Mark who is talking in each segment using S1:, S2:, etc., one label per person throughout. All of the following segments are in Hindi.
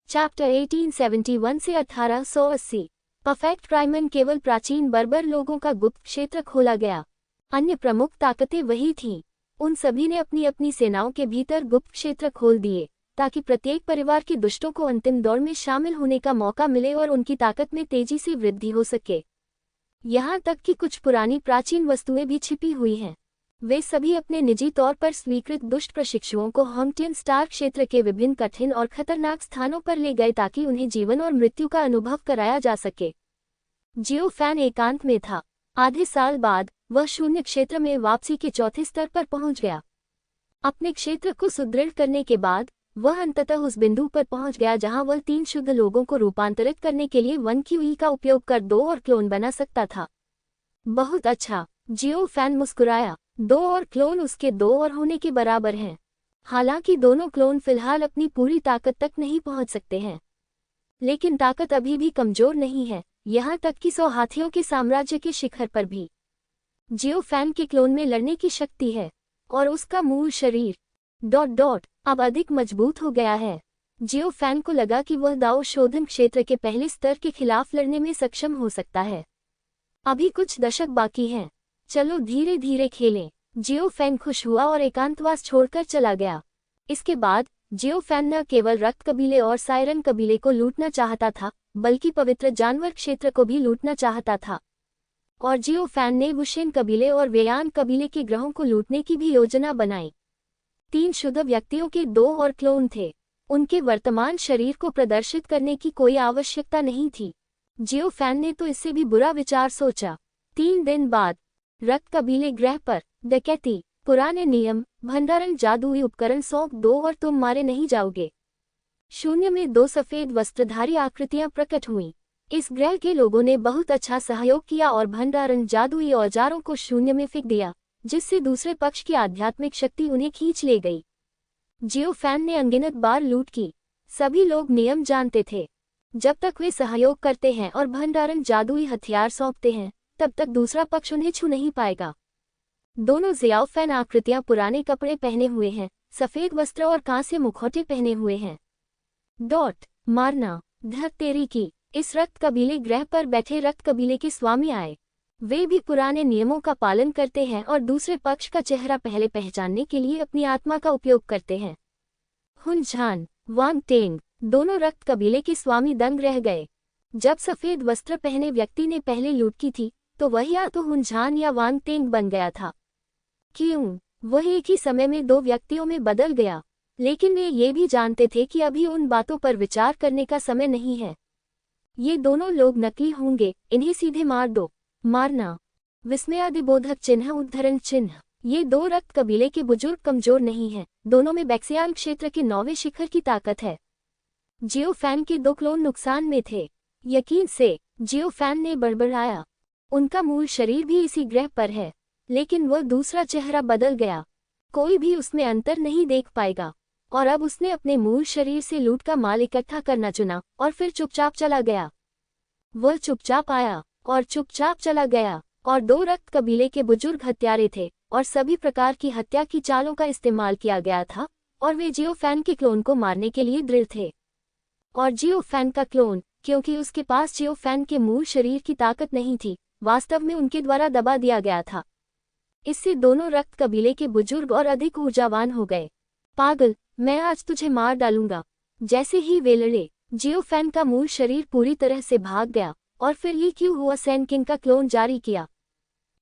S1: चैप्टर 1871 से 1880। परफेक्ट क्राइमन केवल प्राचीन बर्बर लोगों का गुप्त क्षेत्र खोला गया। अन्य प्रमुख ताकतें वही थीं। उन सभी ने अपनी अपनी सेनाओं के भीतर गुप्त क्षेत्र खोल दिए ताकि प्रत्येक परिवार के दुष्टों को अंतिम दौर में शामिल होने का मौका मिले और उनकी ताकत में तेजी से वृद्धि हो सके। यहाँ तक कि कुछ पुरानी प्राचीन वस्तुएं भी छिपी हुई हैं। वे सभी अपने निजी तौर पर स्वीकृत दुष्ट प्रशिक्षुओं को हॉन्टियन स्टार क्षेत्र के विभिन्न कठिन और खतरनाक स्थानों पर ले गए ताकि उन्हें जीवन और मृत्यु का अनुभव कराया जा सके। जियोफैन एकांत में था। आधे साल बाद वह शून्य क्षेत्र में वापसी के चौथे स्तर पर पहुंच गया। अपने क्षेत्र को सुदृढ़ करने के बाद वह अंततः उस बिंदु पर पहुंच गया जहां वह 3 शुद्ध लोगों को रूपांतरित करने के लिए 1QE का उपयोग कर 2 और क्लोन बना सकता था। बहुत अच्छा, जियोफैन मुस्कुराया। 2 और क्लोन उसके 2 और होने के बराबर हैं। हालांकि दोनों क्लोन फिलहाल अपनी पूरी ताकत तक नहीं पहुंच सकते हैं, लेकिन ताकत अभी भी कमजोर नहीं है, यहाँ तक कि 100 हाथियों के साम्राज्य के शिखर पर भी जियोफैन के क्लोन में लड़ने की शक्ति है और उसका मूल शरीर ... अब अधिक मजबूत हो गया है। जियोफैन को लगा कि वह दाओ शोधन क्षेत्र के पहले स्तर के खिलाफ लड़ने में सक्षम हो सकता है। अभी कुछ दशक बाकी हैं, चलो धीरे धीरे खेलें। जियोफैन खुश हुआ और एकांतवास छोड़कर चला गया। इसके बाद जियोफैन न केवल रक्त कबीले और सायरन कबीले को लूटना चाहता था, बल्कि पवित्र जानवर क्षेत्र को भी लूटना चाहता था। और जियोफैन ने वुशेन कबीले और वेयान कबीले के ग्रहों को लूटने की भी योजना बनाई। 3 शुद्ध व्यक्तियों के 2 और क्लोन थे। उनके वर्तमान शरीर को प्रदर्शित करने की कोई आवश्यकता नहीं थी। जियोफैन ने तो इससे भी बुरा विचार सोचा। 3 दिन बाद रक्त कबीले ग्रह पर डकैती, पुराने नियम, भंडारण, जादुई उपकरण सौंप दो और तुम मारे नहीं जाओगे। शून्य में 2 सफेद वस्त्रधारी आकृतियां प्रकट हुईं। इस ग्रह के लोगों ने बहुत अच्छा सहयोग किया और भंडारण जादुई औजारों को शून्य में फेंक दिया, जिससे दूसरे पक्ष की आध्यात्मिक शक्ति उन्हें खींच ले गई। जियोफैन ने अनगिनत बार लूट की। सभी लोग नियम जानते थे। जब तक वे सहयोग करते हैं और भंडारण जादुई हथियार सौंपते हैं, तब तक दूसरा पक्ष उन्हें छू नहीं पाएगा। दोनों जियोफैन आकृतियां पुराने कपड़े पहने हुए हैं, सफेद वस्त्र और कांस्य मुखौटे पहने हुए हैं। मारना, धर तेरी की। इस रक्त कबीले ग्रह पर बैठे रक्त कबीले के स्वामी आए। वे भी पुराने नियमों का पालन करते हैं और दूसरे पक्ष का चेहरा पहले पहचानने के लिए अपनी आत्मा का उपयोग करते हैं। हुनझान, वांगटेंग, दोनों रक्त कबीले के स्वामी दंग रह गए। जब सफेद वस्त्र पहने व्यक्ति ने पहले लूट की थी, तो वह या तो हुनझान या वांगटेंग बन गया था। क्यों? वह एक ही समय में 2 व्यक्तियों में बदल गया, लेकिन वे ये भी जानते थे कि अभी उन बातों पर विचार करने का समय नहीं है। ये दोनों लोग नकली होंगे, इन्हें सीधे मार दो। मारना, विस्मयादिबोधक चिन्ह, उद्धरण चिन्ह। ये 2 रक्त कबीले के बुजुर्ग कमजोर नहीं हैं, दोनों में बैक्सियान क्षेत्र के 9वें शिखर की ताकत है। जियोफैन के 2 क्लोन नुकसान में थे। यकीन से जियोफैन ने बड़बड़ाया। उनका मूल शरीर भी इसी ग्रह पर है, लेकिन वह दूसरा चेहरा बदल गया। कोई भी उसमें अंतर नहीं देख पाएगा। और अब उसने अपने मूल शरीर से लूट का माल इकट्ठा करना चुना और फिर चुपचाप चला गया। वह चुपचाप आया और चुपचाप चला गया। और 2 रक्त कबीले के बुजुर्ग हत्यारे थे और सभी प्रकार की हत्या की चालों का इस्तेमाल किया गया था, और वे जियोफैन के क्लोन को मारने के लिए दृढ़ थे। और जियोफैन का क्लोन, क्योंकि उसके पास जियोफैन के मूल शरीर की ताकत नहीं थी, वास्तव में उनके द्वारा दबा दिया गया था। इससे दोनों रक्त कबीले के बुजुर्ग और अधिक ऊर्जावान हो गए। पागल, मैं आज तुझे मार डालूंगा। जैसे ही वे लड़े, जियोफैन का मूल शरीर पूरी तरह से भाग गया और फिर ये क्यों हुआ सैन किंग का क्लोन जारी किया।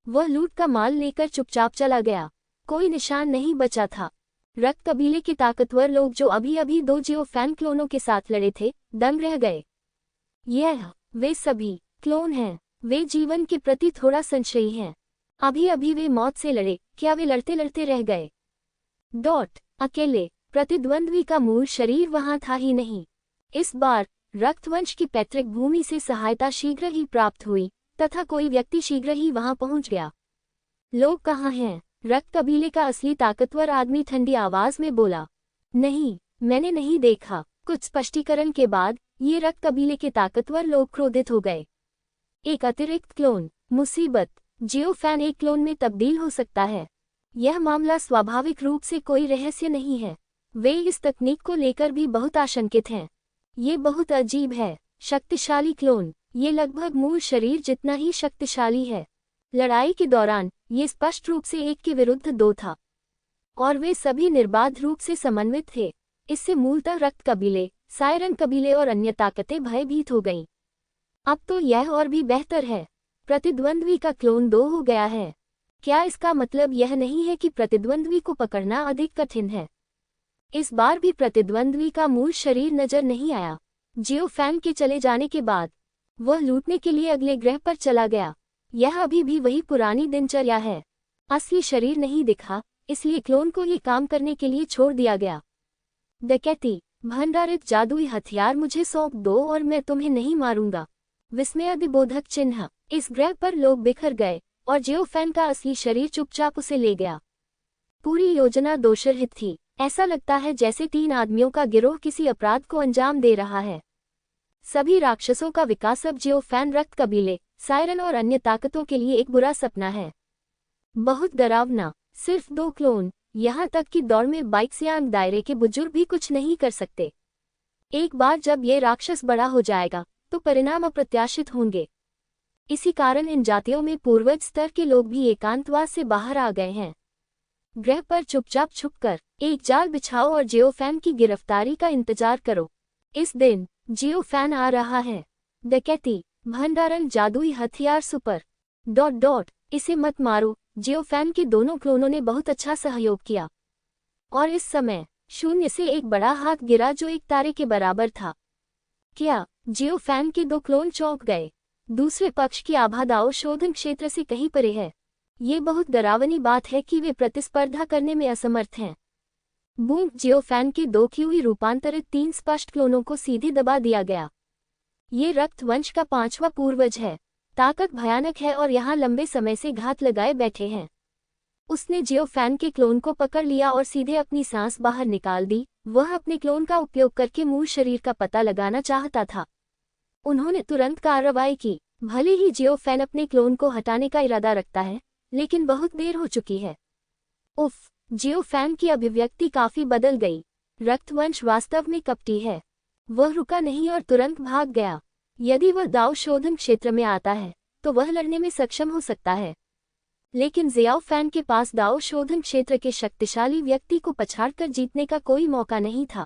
S1: वह लूट का माल लेकर चुपचाप चला गया। कोई निशान नहीं बचा था। रक्त कबीले के ताकतवर लोग जो अभी अभी 2 जियोफैन क्लोनों के साथ लड़े थे, दंग रह गए। वे सभी क्लोन हैं। वे जीवन के प्रति थोड़ा संशयी हैं। अभी अभी वे मौत से लड़े, क्या वे लड़ते लड़ते रह गए? अकेले प्रतिद्वंद्वी का मूल शरीर वहां था ही नहीं। इस बार रक्तवंश की पैतृक भूमि से सहायता शीघ्र ही प्राप्त हुई तथा कोई व्यक्ति शीघ्र ही वहां पहुंच गया। लोग कहाँ हैं? रक्त कबीले का असली ताकतवर आदमी ठंडी आवाज में बोला। नहीं, मैंने नहीं देखा। कुछ स्पष्टीकरण के बाद ये रक्त कबीले के ताकतवर लोग क्रोधित हो गए। एक अतिरिक्त क्लोन, मुसीबत। जियोफैन एक क्लोन में तब्दील हो सकता है। यह मामला स्वाभाविक रूप से कोई रहस्य नहीं है। वे इस तकनीक को लेकर भी बहुत आशंकित हैं। ये बहुत अजीब है। शक्तिशाली क्लोन। ये लगभग मूल शरीर जितना ही शक्तिशाली है। लड़ाई के दौरान ये स्पष्ट रूप से एक के विरुद्ध दो था, और वे सभी निर्बाध रूप से समन्वित थे। इससे मूलतः रक्त कबीले, सायरन कबीले और अन्य ताकतें भयभीत हो गईं। अब तो यह और भी बेहतर है। प्रतिद्वंद्वी का क्लोन 2 हो गया है। क्या इसका मतलब यह नहीं है कि प्रतिद्वंद्वी को पकड़ना अधिक कठिन है? इस बार भी प्रतिद्वंद्वी का मूल शरीर नजर नहीं आया। जियोफैन के चले जाने के बाद वह लूटने के लिए अगले ग्रह पर चला गया। यह अभी भी वही पुरानी दिनचर्या है। असली शरीर नहीं दिखा, इसलिए क्लोन को ये काम करने के लिए छोड़ दिया गया। डकैती। भंडारित जादुई हथियार मुझे सौंप दो और मैं तुम्हें नहीं मारूंगा। विस्मयादिबोधक चिन्ह। इस ग्रह पर लोग बिखर गए और जियोफैन का असली शरीर चुपचाप उसे ले गया। पूरी योजना दोषरहित थी। ऐसा लगता है जैसे 3 आदमियों का गिरोह किसी अपराध को अंजाम दे रहा है। सभी राक्षसों का विकास अब जियोफैन रक्त कबीले, सायरन और अन्य ताकतों के लिए एक बुरा सपना है। बहुत डरावना। सिर्फ 2 क्लोन, यहाँ तक कि दौड़ में बाइक्सियांग दायरे के बुजुर्ग भी कुछ नहीं कर सकते। एक बार जब ये राक्षस बड़ा हो जाएगा तो परिणाम अप्रत्याशित होंगे। इसी कारण इन जातियों में पूर्वज स्तर के लोग भी एकांतवास से बाहर आ गए हैं। ग्रह पर चुपचाप छुपकर एक जाल बिछाओ और जियोफैन की गिरफ्तारी का इंतजार करो। इस दिन जियोफैन आ रहा है। डकैती। भंडारण जादुई हथियार सुपर... इसे मत मारो। जियोफैन के दोनों क्लोनों ने बहुत अच्छा सहयोग किया, और इस समय शून्य से एक बड़ा हाथ गिरा जो एक तारे के बराबर था। क्या? जियोफैन के 2 क्लोन चौंक गए। दूसरे पक्ष की आभा दाओ शोधन क्षेत्र से कहीं परे है। ये बहुत डरावनी बात है कि वे प्रतिस्पर्धा करने में असमर्थ हैं। बूम। जियोफैन के 2 क्यूई रूपांतरित 3 स्पष्ट क्लोनों को सीधे दबा दिया गया। ये रक्त वंश का 5वां पूर्वज है। ताकत भयानक है और यहाँ लंबे समय से घात लगाए बैठे हैं। उसने जियोफैन के क्लोन को पकड़ लिया और सीधे अपनी सांस बाहर निकाल दी। वह अपने क्लोन का उपयोग करके मूल शरीर का पता लगाना चाहता था। उन्होंने तुरंत कार्रवाई की। भले ही जियोफैन अपने क्लोन को हटाने का इरादा रखता है, लेकिन बहुत देर हो चुकी है। उफ। जियोफैन की अभिव्यक्ति काफी बदल गई। रक्तवंश वास्तव में कपटी है। वह रुका नहीं और तुरंत भाग गया। यदि वह दाव शोधन क्षेत्र में आता है तो वह लड़ने में सक्षम हो सकता है, लेकिन जियोफैन के पास दाव शोधन क्षेत्र के शक्तिशाली व्यक्ति को पछाड़कर जीतने का कोई मौका नहीं था।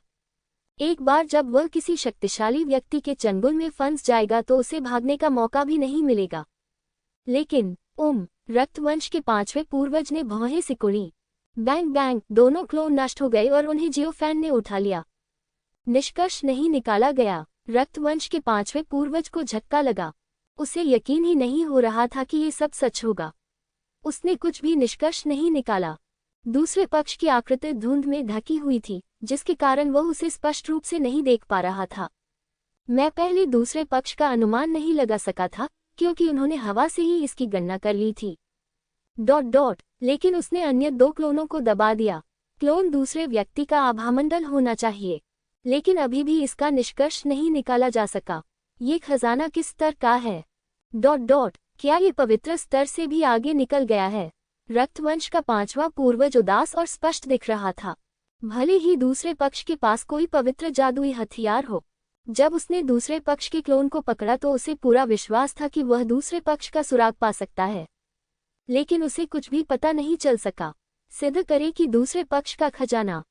S1: एक बार जब वह किसी शक्तिशाली व्यक्ति के चंगुल में फंस जाएगा तो उसे भागने का मौका भी नहीं मिलेगा। लेकिन रक्तवंश के 5वें पूर्वज ने भौहें सिकुड़ी। Bang bang. दोनों क्लोन नष्ट हो गए और उन्हें जियोफैन ने उठा लिया। निष्कर्ष नहीं निकाला गया। रक्तवंश के 5वें पूर्वज को झटका लगा। उसे यकीन ही नहीं हो रहा था कि ये सब सच होगा। उसने कुछ भी निष्कर्ष नहीं निकाला। दूसरे पक्ष की आकृति धुंध में ढकी हुई थी, जिसके कारण वह उसे स्पष्ट रूप से नहीं देख पा रहा था। मैं पहले दूसरे पक्ष का अनुमान नहीं लगा सका था, क्योंकि उन्होंने हवा से ही इसकी गणना कर ली थी। लेकिन उसने अन्य 2 क्लोनों को दबा दिया। क्लोन दूसरे व्यक्ति का आभामंडल होना चाहिए, लेकिन अभी भी इसका निष्कर्ष नहीं निकाला जा सका। ये खजाना किस स्तर का है? क्या ये पवित्र स्तर से भी आगे निकल गया है? रक्तवंश का 5वां पूर्वज उदास और स्पष्ट दिख रहा था, भले ही दूसरे पक्ष के पास कोई पवित्र जादुई हथियार हो। जब उसने दूसरे पक्ष के क्लोन को पकड़ा तो उसे पूरा विश्वास था कि वह दूसरे पक्ष का सुराग पा सकता है, लेकिन उसे कुछ भी पता नहीं चल सका। सिद्ध करे कि दूसरे पक्ष का खजाना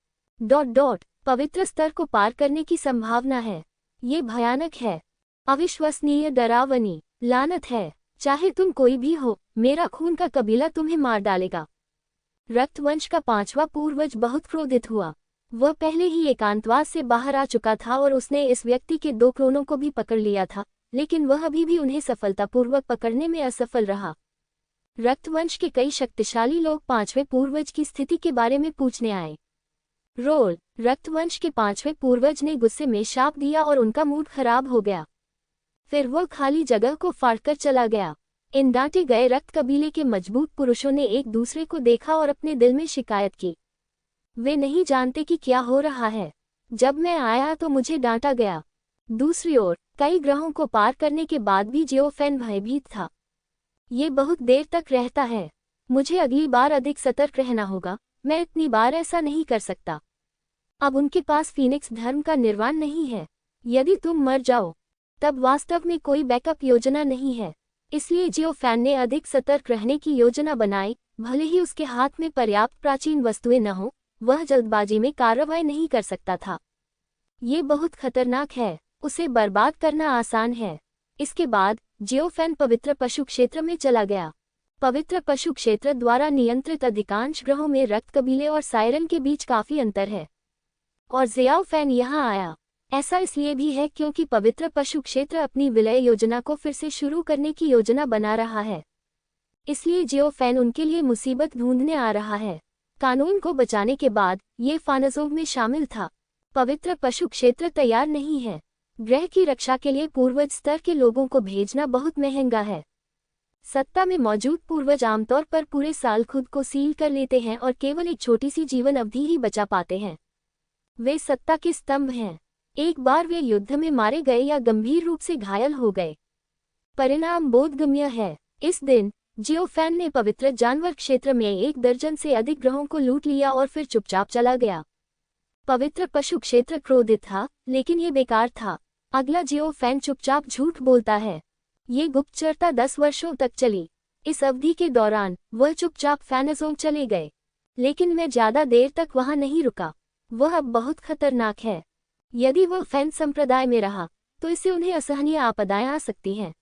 S1: पवित्र स्तर को पार करने की संभावना है। ये भयानक है, अविश्वसनीय, डरावनी। लानत है, चाहे तुम कोई भी हो, मेरा खून का कबीला तुम्हें मार डालेगा। रक्तवंश का 5वां पूर्वज बहुत क्रोधित हुआ। वह पहले ही एकांतवास से बाहर आ चुका था और उसने इस व्यक्ति के 2 क्लोनों को भी पकड़ लिया था, लेकिन वह अभी भी उन्हें सफलतापूर्वक पकड़ने में असफल रहा। रक्तवंश के कई शक्तिशाली लोग 5वें पूर्वज की स्थिति के बारे में पूछने आए। रक्तवंश के 5वें पूर्वज ने गुस्से में शाप दिया और उनका मूड खराब हो गया। फिर वह खाली जगह को फाड़कर चला गया। इन डांटे गए रक्त कबीले के मजबूत पुरुषों ने एक दूसरे को देखा और अपने दिल में शिकायत की। वे नहीं जानते कि क्या हो रहा है। जब मैं आया तो मुझे डांटा गया। दूसरी ओर कई ग्रहों को पार करने के बाद भी जियोफैन भयभीत था। ये बहुत देर तक रहता है। मुझे अगली बार अधिक सतर्क रहना होगा। मैं इतनी बार ऐसा नहीं कर सकता। अब उनके पास फीनिक्स धर्म का निर्वाण नहीं है। यदि तुम मर जाओ तब वास्तव में कोई बैकअप योजना नहीं है। इसलिए जियोफैन ने अधिक सतर्क रहने की योजना बनाई। भले ही उसके हाथ में पर्याप्त प्राचीन वस्तुएं न हो, वह जल्दबाजी में कार्रवाई नहीं कर सकता था। ये बहुत खतरनाक है, उसे बर्बाद करना आसान है। इसके बाद जियोफैन पवित्र पशु क्षेत्र में चला गया। पवित्र पशु क्षेत्र द्वारा नियंत्रित अधिकांश ग्रहों में रक्त कबीले और सायरन के बीच काफी अंतर है। और जियोफैन यहाँ आया। ऐसा इसलिए भी है क्योंकि पवित्र पशु क्षेत्र अपनी विलय योजना को फिर से शुरू करने की योजना बना रहा है। इसलिए जियोफैन उनके लिए मुसीबत ढूंढने आ रहा है। कानून को बचाने के बाद ये फानजोग में शामिल था। पवित्र पशु क्षेत्र तैयार नहीं है। ग्रह की रक्षा के लिए पूर्वज स्तर के लोगों को भेजना बहुत महंगा है। सत्ता में मौजूद पूर्वज आमतौर पर पूरे साल खुद को सील कर लेते हैं और केवल एक छोटी सी जीवन अवधि ही बचा पाते हैं। वे सत्ता के स्तंभ हैं। एक बार वे युद्ध में मारे गए या गंभीर रूप से घायल हो गए। परिणाम बोधगम्य है। इस दिन जियोफैन ने पवित्र जानवर क्षेत्र में 1 दर्जन से अधिक ग्रहों को लूट लिया और फिर चुपचाप चला गया। पवित्र पशु क्षेत्र क्रोधित था, लेकिन ये बेकार था। अगला जियोफैन चुपचाप झूठ बोलता है। ये गुप्तचरता 10 वर्षों तक चली। इस अवधि के दौरान वह चुपचाप फैनजोंग चले गए, लेकिन मैं ज्यादा देर तक वहां नहीं रुका। वह अब बहुत खतरनाक है। यदि वह फैन संप्रदाय में रहा तो इससे उन्हें असहनीय आपदाएं आ सकती हैं।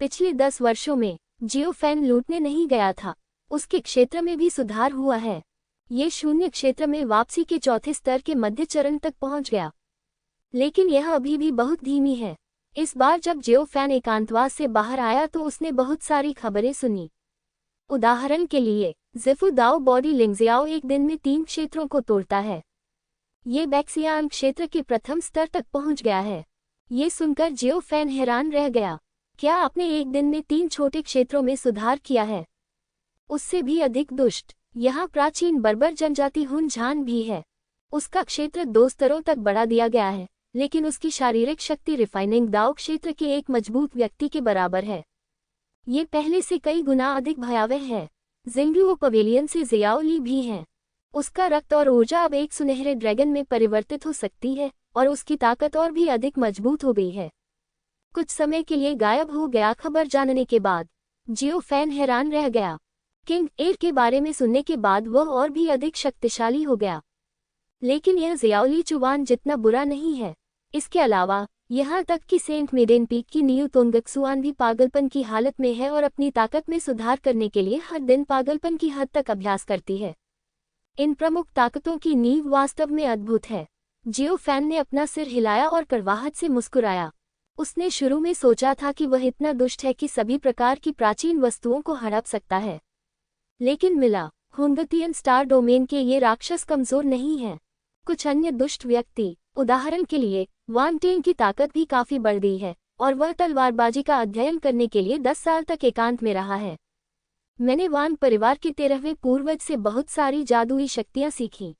S1: पिछले 10 वर्षों में जियोफैन लूटने नहीं गया था, उसके क्षेत्र में भी सुधार हुआ है। ये शून्य क्षेत्र में वापसी के चौथे स्तर के मध्य चरण तक पहुंच गया, लेकिन यह अभी भी बहुत धीमी है। इस बार जब जियोफैन एकांतवास से बाहर आया तो उसने बहुत सारी खबरें सुनी। उदाहरण के लिए ज़िफू दाओ बॉडी लिंगजियाओ एक दिन में 3 क्षेत्रों को तोड़ता है। ये बैक्सियान क्षेत्र के प्रथम स्तर तक पहुंच गया है। ये सुनकर जियोफैन हैरान रह गया। क्या आपने एक दिन में 3 छोटे क्षेत्रों में सुधार किया है? उससे भी अधिक दुष्ट, यहाँ प्राचीन बर्बर जनजाति हुन-झान भी है। उसका क्षेत्र 2 स्तरों तक बढ़ा दिया गया है, लेकिन उसकी शारीरिक शक्ति रिफाइनिंग दाओ क्षेत्र के एक मजबूत व्यक्ति के बराबर है। ये पहले से कई गुना अधिक भयावह है। जिंगलुओ पवेलियन से जियाओली भी हैं। उसका रक्त और ऊर्जा अब एक सुनहरे ड्रैगन में परिवर्तित हो सकती है और उसकी ताकत और भी अधिक मजबूत हो गई है। कुछ समय के लिए गायब हो गया। खबर जानने के बाद जियोफैन हैरान रह गया। किंग एयर के बारे में सुनने के बाद वह और भी अधिक शक्तिशाली हो गया। लेकिन यह जियाओली चुवान जितना बुरा नहीं है। इसके अलावा यहाँ तक कि सेंट मेडेन पीक की नीयू तोंगक्सुआन भी पागलपन की हालत में है और अपनी ताकत में सुधार करने के लिए हर दिन पागलपन की हद तक अभ्यास करती है। इन प्रमुख ताकतों की नींव वास्तव में अद्भुत है। जियोफैन ने अपना सिर हिलाया और कड़वाहट से मुस्कुराया। उसने शुरू में सोचा था कि वह इतना दुष्ट है कि सभी प्रकार की प्राचीन वस्तुओं को हड़प सकता है, लेकिन मिला। हुंगतियन स्टार डोमेन के ये राक्षस कमजोर नहीं हैं। कुछ अन्य दुष्ट व्यक्ति, उदाहरण के लिए वांग टेंग की ताकत भी काफी बढ़ गई है और वह तलवारबाजी का अध्ययन करने के लिए 10 साल तक एकांत में रहा है। मैंने वांग परिवार के 13वें पूर्वज से बहुत सारी जादुई शक्तियां सीखीं।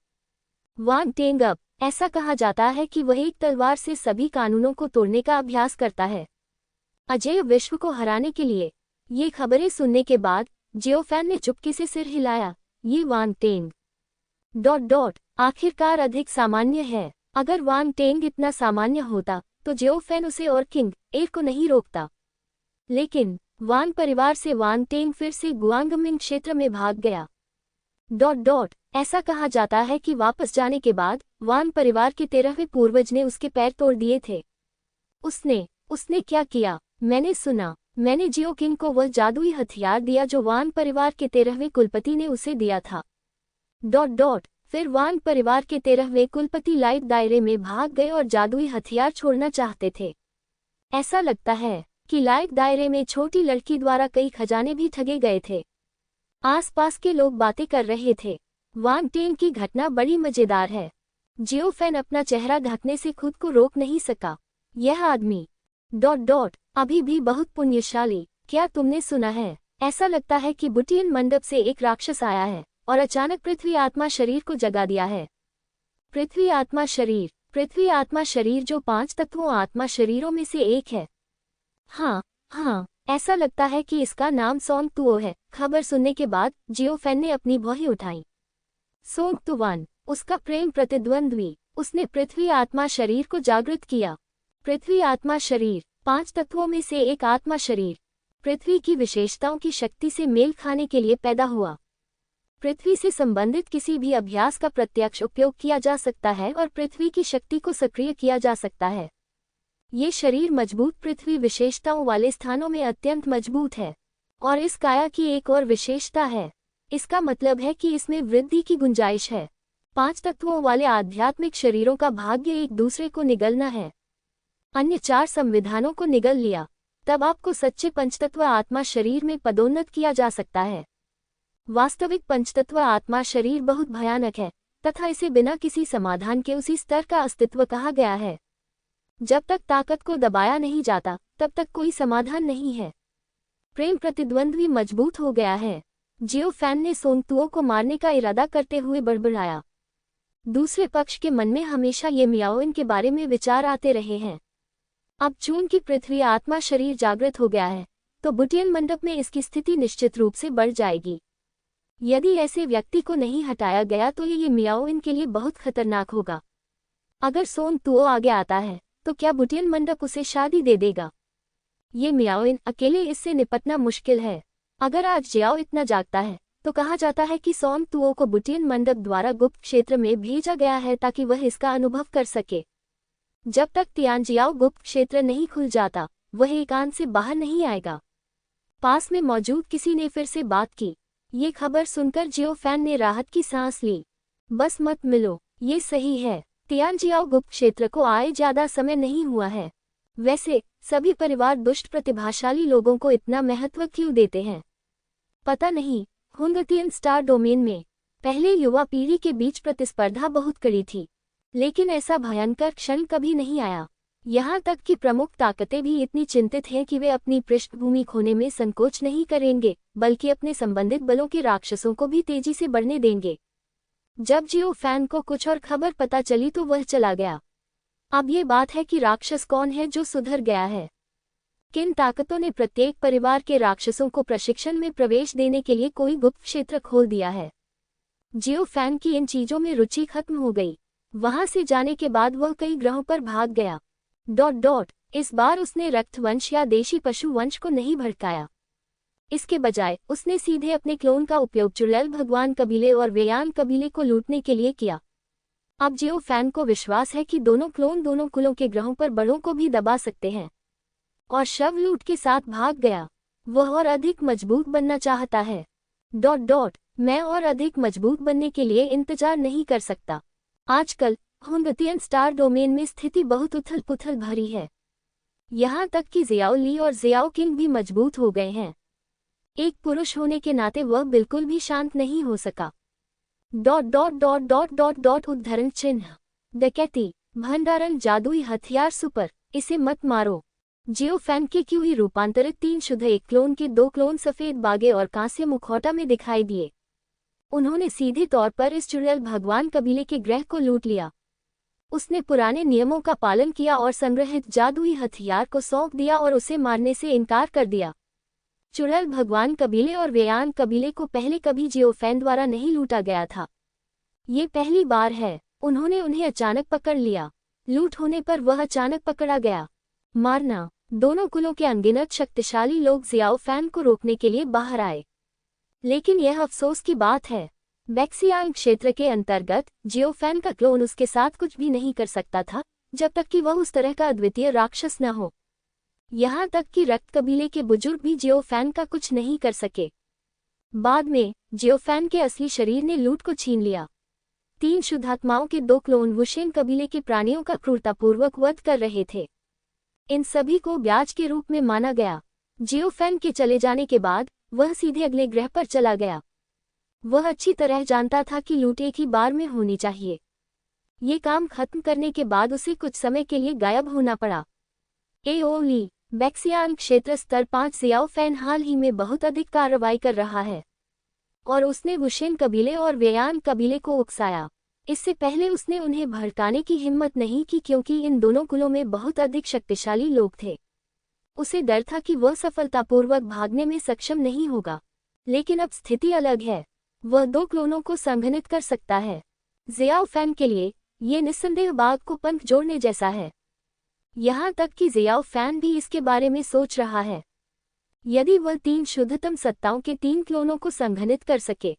S1: वांग टेंग अब ऐसा कहा जाता है कि वह एक तलवार से सभी कानूनों को तोड़ने का अभ्यास करता है। अजय विश्व को हराने के लिए। ये खबरें सुनने के बाद जियोफैन ने चुपके से सिर हिलाया। ये वांग टेंग ... आखिरकार अधिक सामान्य है। अगर वांग टेंग इतना सामान्य होता तो जियोफैन उसे और किंग एयर को नहीं रोकता। लेकिन वांग परिवार से वांग टेंग फिर से गुआंगमिंग क्षेत्र में भाग गया। ... ऐसा कहा जाता है कि वापस जाने के बाद वांग परिवार के 13वें पूर्वज ने उसके पैर तोड़ दिए थे। उसने क्या किया? मैंने सुना। मैंने जियो किंग को वह जादुई हथियार दिया जो वांग परिवार के 13वें कुलपति ने उसे दिया था। ... फिर वांग परिवार के 13वें कुलपति लाइट दायरे में भाग गए और जादुई हथियार छोड़ना चाहते थे। ऐसा लगता है कि लाइट दायरे में छोटी लड़की द्वारा कई खजाने भी ठगे गए थे। आसपास के लोग बातें कर रहे थे। वांग टेंग की घटना बड़ी मजेदार है। जियोफैन अपना चेहरा ढकने से खुद को रोक नहीं सका। यह आदमी ... अभी भी बहुत पुण्यशाली। क्या तुमने सुना है? ऐसा लगता है कि बुटियन मंडप से एक राक्षस आया है और अचानक पृथ्वी आत्मा शरीर को जगा दिया है। पृथ्वी आत्मा शरीर जो 5 तत्वों आत्मा शरीरों में से एक है। हाँ, ऐसा लगता है कि इसका नाम सोंग तुओ है। खबर सुनने के बाद जियोफैन ने अपनी भौहें उठाईं। सोंग तुवान, उसका प्रेम प्रतिद्वंद्वी। उसने पृथ्वी आत्मा शरीर को जागृत किया। पृथ्वी आत्मा शरीर। 5 तत्वों में से एक आत्मा शरीर पृथ्वी की विशेषताओं की शक्ति से मेल खाने के लिए पैदा हुआ। पृथ्वी से संबंधित किसी भी अभ्यास का प्रत्यक्ष उपयोग किया जा सकता है और पृथ्वी की शक्ति को सक्रिय किया जा सकता है। ये शरीर मजबूत पृथ्वी विशेषताओं वाले स्थानों में अत्यंत मजबूत है। और इस काया की एक और विशेषता है, इसका मतलब है कि इसमें वृद्धि की गुंजाइश है। 5 तत्वों वाले आध्यात्मिक शरीरों का भाग्य एक दूसरे को निगलना है। अन्य 4 संविधानों को निगल लिया, तब आपको सच्चे पंचतत्व आत्मा शरीर में पदोन्नत किया जा सकता है। वास्तविक पंचतत्व आत्मा शरीर बहुत भयानक है तथा इसे बिना किसी समाधान के उसी स्तर का अस्तित्व कहा गया है। जब तक ताकत को दबाया नहीं जाता तब तक कोई समाधान नहीं है। प्रेम प्रतिद्वंद भी मजबूत हो गया है। जियो फैन ने सोंगतुओ को मारने का इरादा करते हुए बड़बड़ाया। दूसरे पक्ष के मन में हमेशा ये मियाओइन के बारे में विचार आते रहे हैं। अब चूंकि पृथ्वी आत्मा शरीर जागृत हो गया है तो बुटियन मंडप में इसकी स्थिति निश्चित रूप से बढ़ जाएगी। यदि ऐसे व्यक्ति को नहीं हटाया गया तो ये मियाओइन के लिए बहुत खतरनाक होगा। अगर सोंगतुओ आगे आता है तो क्या बुटियन मंडप उसे शादी दे देगा? ये मियाओइन अकेले इससे निपटना मुश्किल है। अगर आज जियाओ इतना जागता है तो कहा जाता है कि सोंगतुओ को बुटियन मंडप द्वारा गुप्त क्षेत्र में भेजा गया है ताकि वह इसका अनुभव कर सके। जब तक तियानजियाओ गुप्त क्षेत्र नहीं खुल जाता वह एकांत से बाहर नहीं आएगा। पास में मौजूद किसी ने फिर से बात की। ये खबर सुनकर जियो फैन ने राहत की सांस ली। बस मत मिलो, ये सही है। तियानजियाओ गुप्त क्षेत्र को आए ज्यादा समय नहीं हुआ है। वैसे सभी परिवार दुष्ट प्रतिभाशाली लोगों को इतना महत्व क्यों देते हैं? पता नहीं। हुंगतियन स्टार डोमेन में पहले युवा पीढ़ी के बीच प्रतिस्पर्धा बहुत कड़ी थी, लेकिन ऐसा भयंकर क्षण कभी नहीं आया। यहाँ तक कि प्रमुख ताकतें भी इतनी चिंतित हैं कि वे अपनी पृष्ठभूमि खोने में संकोच नहीं करेंगे, बल्कि अपने संबंधित बलों के राक्षसों को भी तेजी से बढ़ने देंगे। जब जियो फैन को कुछ और खबर पता चली तो वह चला गया। अब ये बात है कि राक्षस कौन है जो सुधर गया है। किन ताकतों ने प्रत्येक परिवार के राक्षसों को प्रशिक्षण में प्रवेश देने के लिए कोई गुप्त क्षेत्र खोल दिया है। जियो फैन की इन चीजों में रुचि खत्म हो गई। वहां से जाने के बाद वह कई ग्रहों पर भाग गया। इस बार उसने रक्तवंश या देशी पशु वंश को नहीं भड़काया। इसके बजाय उसने सीधे अपने क्लोन का उपयोग चुड़ैल भगवान कबीले और वेयान कबीले को लूटने के लिए किया। अब जियो फैन को विश्वास है कि दोनों क्लोन दोनों कुलों के ग्रहों पर बड़ों को भी दबा सकते हैं। और शव लूट के साथ भाग गया। वह और अधिक मजबूत बनना चाहता है। मैं और अधिक मजबूत बनने के लिए इंतजार नहीं कर सकता। आजकल हुंगतियन स्टार डोमेन में स्थिति बहुत उथल पुथल भरी है। यहाँ तक कि जियाओ ली और जियाओ किंग भी मजबूत हो गए हैं। एक पुरुष होने के नाते वह बिल्कुल भी शांत नहीं हो सका। उद्धरण चिन्ह, डकैती, भंडारण, जादुई हथियार, सुपर, इसे मत मारो। जियो फैन के क्यूई रूपांतरित 3 शुद्ध एक क्लोन के 2 क्लोन सफेद बागे और कांस्य मुखौटा में दिखाई दिए। उन्होंने सीधे तौर पर इस चुड़ैल भगवान कबीले के ग्रह को लूट लिया। उसने पुराने नियमों का पालन किया और संग्रहित जादुई हथियार को सौंप दिया और उसे मारने से इनकार कर दिया। चुड़ैल भगवान कबीले और वेयान कबीले को पहले कभी जियो फैन द्वारा नहीं लूटा गया था। ये पहली बार है। उन्होंने उन्हें अचानक पकड़ लिया। लूट होने पर वह अचानक पकड़ा गया। मारना। दोनों कुलों के अनगिनत शक्तिशाली लोग जियाओ फैन को रोकने के लिए बाहर आए। लेकिन यह अफसोस की बात है, बैक्सियांग क्षेत्र के अंतर्गत जियो फैन का क्लोन उसके साथ कुछ भी नहीं कर सकता था जब तक कि वह उस तरह का अद्वितीय राक्षस न हो। यहाँ तक कि रक्त कबीले के बुजुर्ग भी जियो फैन का कुछ नहीं कर सके। बाद में जियो फैन के असली शरीर ने लूट को छीन लिया। 3 शुद्धात्माओं के 2 क्लोन वुशेन कबीले के प्राणियों का क्रूरतापूर्वक वध कर रहे थे। इन सभी को ब्याज के रूप में माना गया। जियो फैन के चले जाने के बाद वह सीधे अगले ग्रह पर चला गया। वह अच्छी तरह जानता था कि लूट एक ही बार में होनी चाहिए। ये काम खत्म करने के बाद उसे कुछ समय के लिए गायब होना पड़ा। एओली, बैक्सियांग क्षेत्र स्तर 5 जियाओ फैन हाल ही में बहुत अधिक कार्रवाई कर रहा है और उसने वुशेन कबीले और वेयान कबीले को उकसाया। इससे पहले उसने उन्हें भड़काने की हिम्मत नहीं की क्योंकि इन दोनों कुलों में बहुत अधिक शक्तिशाली लोग थे। उसे डर था कि वह सफलतापूर्वक भागने में सक्षम नहीं होगा। लेकिन अब स्थिति अलग है। वह 2 क्लोनों को संघनित कर सकता है। जियाओ फैन के लिए ये निस्संदेह बाघ को पंख जोड़ने जैसा है। यहाँ तक कि जियाओ फैन भी इसके बारे में सोच रहा है। यदि वह 3 शुद्धतम सत्ताओं के 3 क्लोनों को संघनित कर सके,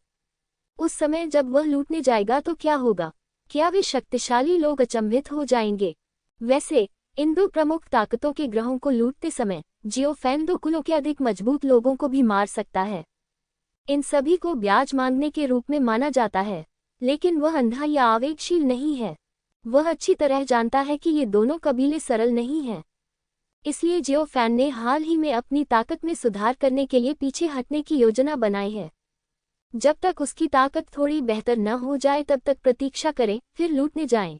S1: उस समय जब वह लूटने जाएगा तो क्या होगा? क्या वे शक्तिशाली लोग अचंभित हो जाएंगे? वैसे इन 2 प्रमुख ताकतों के ग्रहों को लूटते समय जियो फैन 2 कुलों के अधिक मजबूत लोगों को भी मार सकता है। इन सभी को ब्याज मांगने के रूप में माना जाता है, लेकिन वह अंधा या आवेगशील नहीं है। वह अच्छी तरह जानता है कि ये दोनों कबीले सरल नहीं हैं। इसलिए जियो फैन ने हाल ही में अपनी ताकत में सुधार करने के लिए पीछे हटने की योजना बनाई है। जब तक उसकी ताकत थोड़ी बेहतर न हो जाए तब तक प्रतीक्षा करें, फिर लूटने जाएं।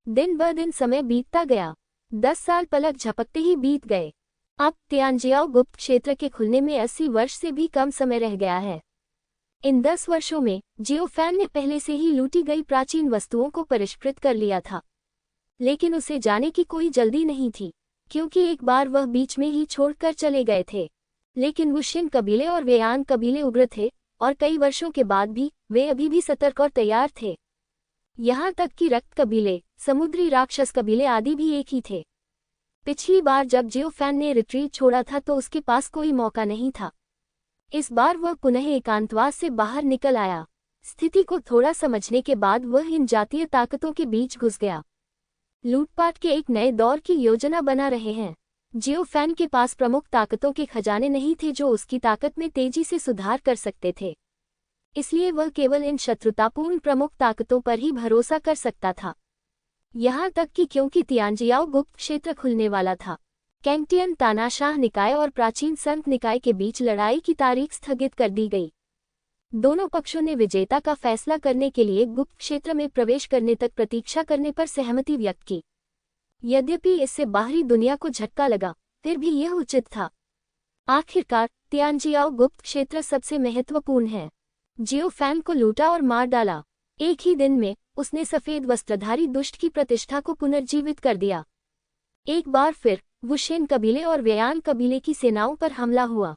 S1: दिन ब दिन समय बीतता गया। 10 साल पलक झपकते ही बीत गए। अब तियानजियाओ गुप्त क्षेत्र के खुलने में 80 वर्ष से भी कम समय रह गया है। इन 10 वर्षों में जियो फैन ने पहले से ही लूटी गई प्राचीन वस्तुओं को परिष्कृत कर लिया था, लेकिन उसे जाने की कोई जल्दी नहीं थी, क्योंकि एक बार वह बीच में ही छोड़कर चले गए थे। लेकिन वुशिन कबीले और वेयान कबीले उग्र थे, और कई वर्षों के बाद भी वे अभी भी सतर्क और तैयार थे। यहाँ तक कि रक्त कबीले, समुद्री राक्षस कबीले आदि भी एक ही थे। पिछली बार जब जियो फैन ने रिट्रीट छोड़ा था तो उसके पास कोई मौका नहीं था। इस बार वह पुनः एकांतवास से बाहर निकल आया। स्थिति को थोड़ा समझने के बाद वह इन जातीय ताकतों के बीच घुस गया। लूटपाट के एक नए दौर की योजना बना रहे हैं। जियो फैन के पास प्रमुख ताकतों के खजाने नहीं थे जो उसकी ताकत में तेजी से सुधार कर सकते थे, इसलिए वह केवल इन शत्रुतापूर्ण प्रमुख ताकतों पर ही भरोसा कर सकता था। यहाँ तक कि क्योंकि तियानजियाओ गुप्त क्षेत्र खुलने वाला था, कैंगटियन तानाशाह निकाय और प्राचीन संत निकाय के बीच लड़ाई की तारीख स्थगित कर दी गई। दोनों पक्षों ने विजेता का फैसला करने के लिए गुप्त क्षेत्र में प्रवेश करने तक प्रतीक्षा करने पर सहमति व्यक्त की। यद्यपि इससे बाहरी दुनिया को झटका लगा, फिर भी यह उचित था। आखिरकार तियानजियाओ गुप्त क्षेत्र सबसे महत्वपूर्ण है। जियो फैन को लूटा और मार डाला। एक ही दिन में उसने सफेद वस्त्रधारी दुष्ट की प्रतिष्ठा को पुनर्जीवित कर दिया। एक बार फिर वुशेन कबीले और वेयान कबीले की सेनाओं पर हमला हुआ।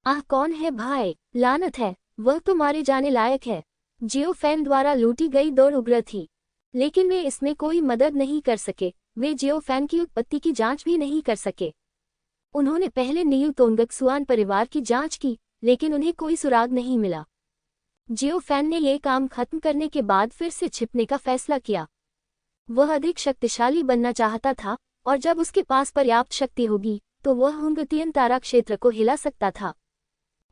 S1: आह, कौन है भाई? लानत है, वह तो मारे जाने लायक है। जियो फैन द्वारा लूटी गई 2 उग्र थी, लेकिन वे इसमें कोई मदद नहीं कर सके। वे जियो फैन की उत्पत्ति की जांच भी नहीं कर सके। उन्होंने पहले नियू तोंगक्सुआन परिवार की जांच की, लेकिन उन्हें कोई सुराग नहीं मिला। जियो फैन ने यह काम खत्म करने के बाद फिर से छिपने का फैसला किया। वह अधिक शक्तिशाली बनना चाहता था, और जब उसके पास पर्याप्त शक्ति होगी तो वह हुंगतियन तारा क्षेत्र को हिला सकता था।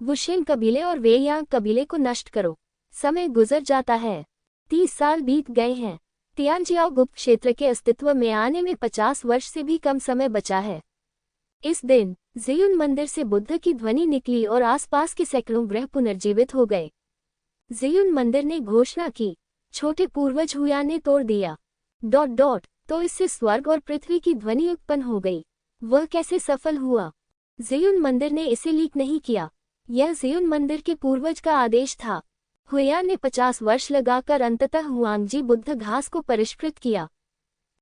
S1: वुशेन कबीले और वेयांग कबीले को नष्ट करो। समय गुजर जाता है। 30 साल बीत गए हैं। तियानजियाओ गुप्त क्षेत्र के अस्तित्व में आने में 50 वर्ष से भी कम समय बचा है। इस दिन ज़ेयुन मंदिर से बुद्ध की ध्वनि निकली और आसपास के सैकड़ों ग्रह पुनर्जीवित हो गए। ज़ेयुन मंदिर ने घोषणा की, छोटे पूर्वज हुयान ने तोड़ दिया... तो इससे स्वर्ग और पृथ्वी की ध्वनि उत्पन्न हो गई। वह कैसे सफल हुआ? ज़ेयुन मंदिर ने इसे लीक नहीं किया। यह ज़ेयुन मंदिर के पूर्वज का आदेश था। हुयान ने 50 वर्ष लगाकर अंततः हुआंगजी बुद्ध घास को परिष्कृत किया।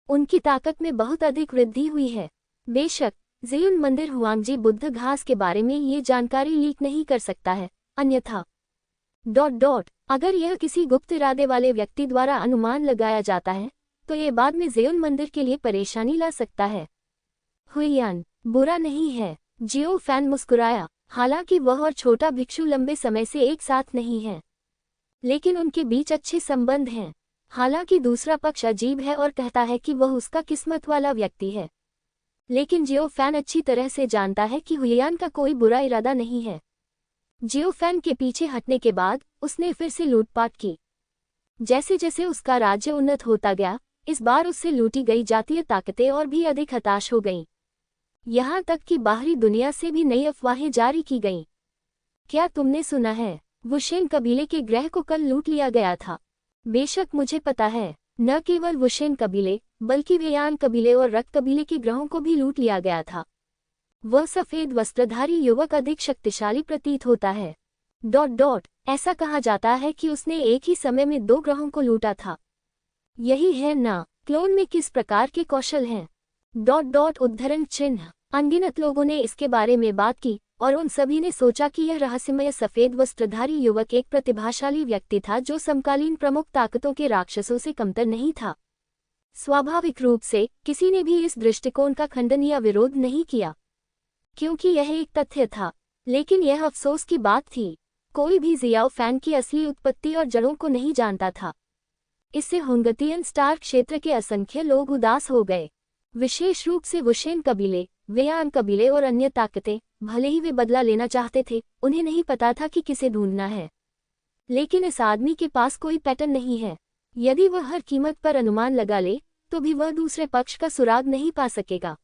S1: उनकी ताकत में बहुत अधिक वृद्धि हुई है। बेशक ज़ेयुन मंदिर हुआंगजी बुद्ध घास के बारे में ये जानकारी लीक नहीं कर सकता है, अन्यथा... अगर यह किसी गुप्त इरादे वाले व्यक्ति द्वारा अनुमान लगाया जाता है तो ये बाद में ज़ेयुन मंदिर के लिए परेशानी ला सकता है। हुयान बुरा नहीं है। जियो फैन मुस्कुराया। हालांकि वह और छोटा भिक्षु लंबे समय से एक साथ नहीं हैं, लेकिन उनके बीच अच्छे संबंध हैं। हालांकि दूसरा पक्ष अजीब है और कहता है कि वह उसका किस्मत वाला व्यक्ति है, लेकिन जियो फैन अच्छी तरह से जानता है कि हुयान का कोई बुरा इरादा नहीं है। जियो फैन के पीछे हटने के बाद उसने फिर से लूटपाट की। जैसे जैसे उसका राज्य उन्नत होता गया, इस बार उससे लूटी गई जातीय ताकतें और भी अधिक हताश हो गईं। यहाँ तक कि बाहरी दुनिया से भी नई अफवाहें जारी की गईं। क्या तुमने सुना है? वुशेन कबीले के ग्रह को कल लूट लिया गया था। बेशक मुझे पता है, न केवल वुशेन कबीले बल्कि वेयान कबीले और रक्त कबीले के ग्रहों को भी लूट लिया गया था। वह सफेद वस्त्रधारी युवक अधिक शक्तिशाली प्रतीत होता है... ऐसा कहा जाता है कि उसने एक ही समय में 2 ग्रहों को लूटा था। यही है ना? क्लोन में किस प्रकार के कौशल हैं... उद्धरण चिन्ह। अनगिनत लोगों ने इसके बारे में बात की और उन सभी ने सोचा कि यह रहस्यमय सफेद वस्त्रधारी युवक एक प्रतिभाशाली व्यक्ति था जो समकालीन प्रमुख ताकतों के राक्षसों से कमतर नहीं था। स्वाभाविक रूप से किसी ने भी इस दृष्टिकोण का खंडन या विरोध नहीं किया, क्योंकि यह एक तथ्य था। लेकिन यह अफसोस की बात थी, कोई भी ज़ियाओ फैन की असली उत्पत्ति और जड़ों को नहीं जानता था। इससे हुंगतियन स्टार क्षेत्र के असंख्य लोग उदास हो गए, विशेष रूप से वुशेन कबीले, वेयान कबीले और अन्य ताकतें। भले ही वे बदला लेना चाहते थे, उन्हें नहीं पता था कि किसे ढूंढना है। लेकिन इस आदमी के पास कोई पैटर्न नहीं है। यदि वह हर कीमत पर अनुमान लगा ले तो भी वह दूसरे पक्ष का सुराग नहीं पा सकेगा।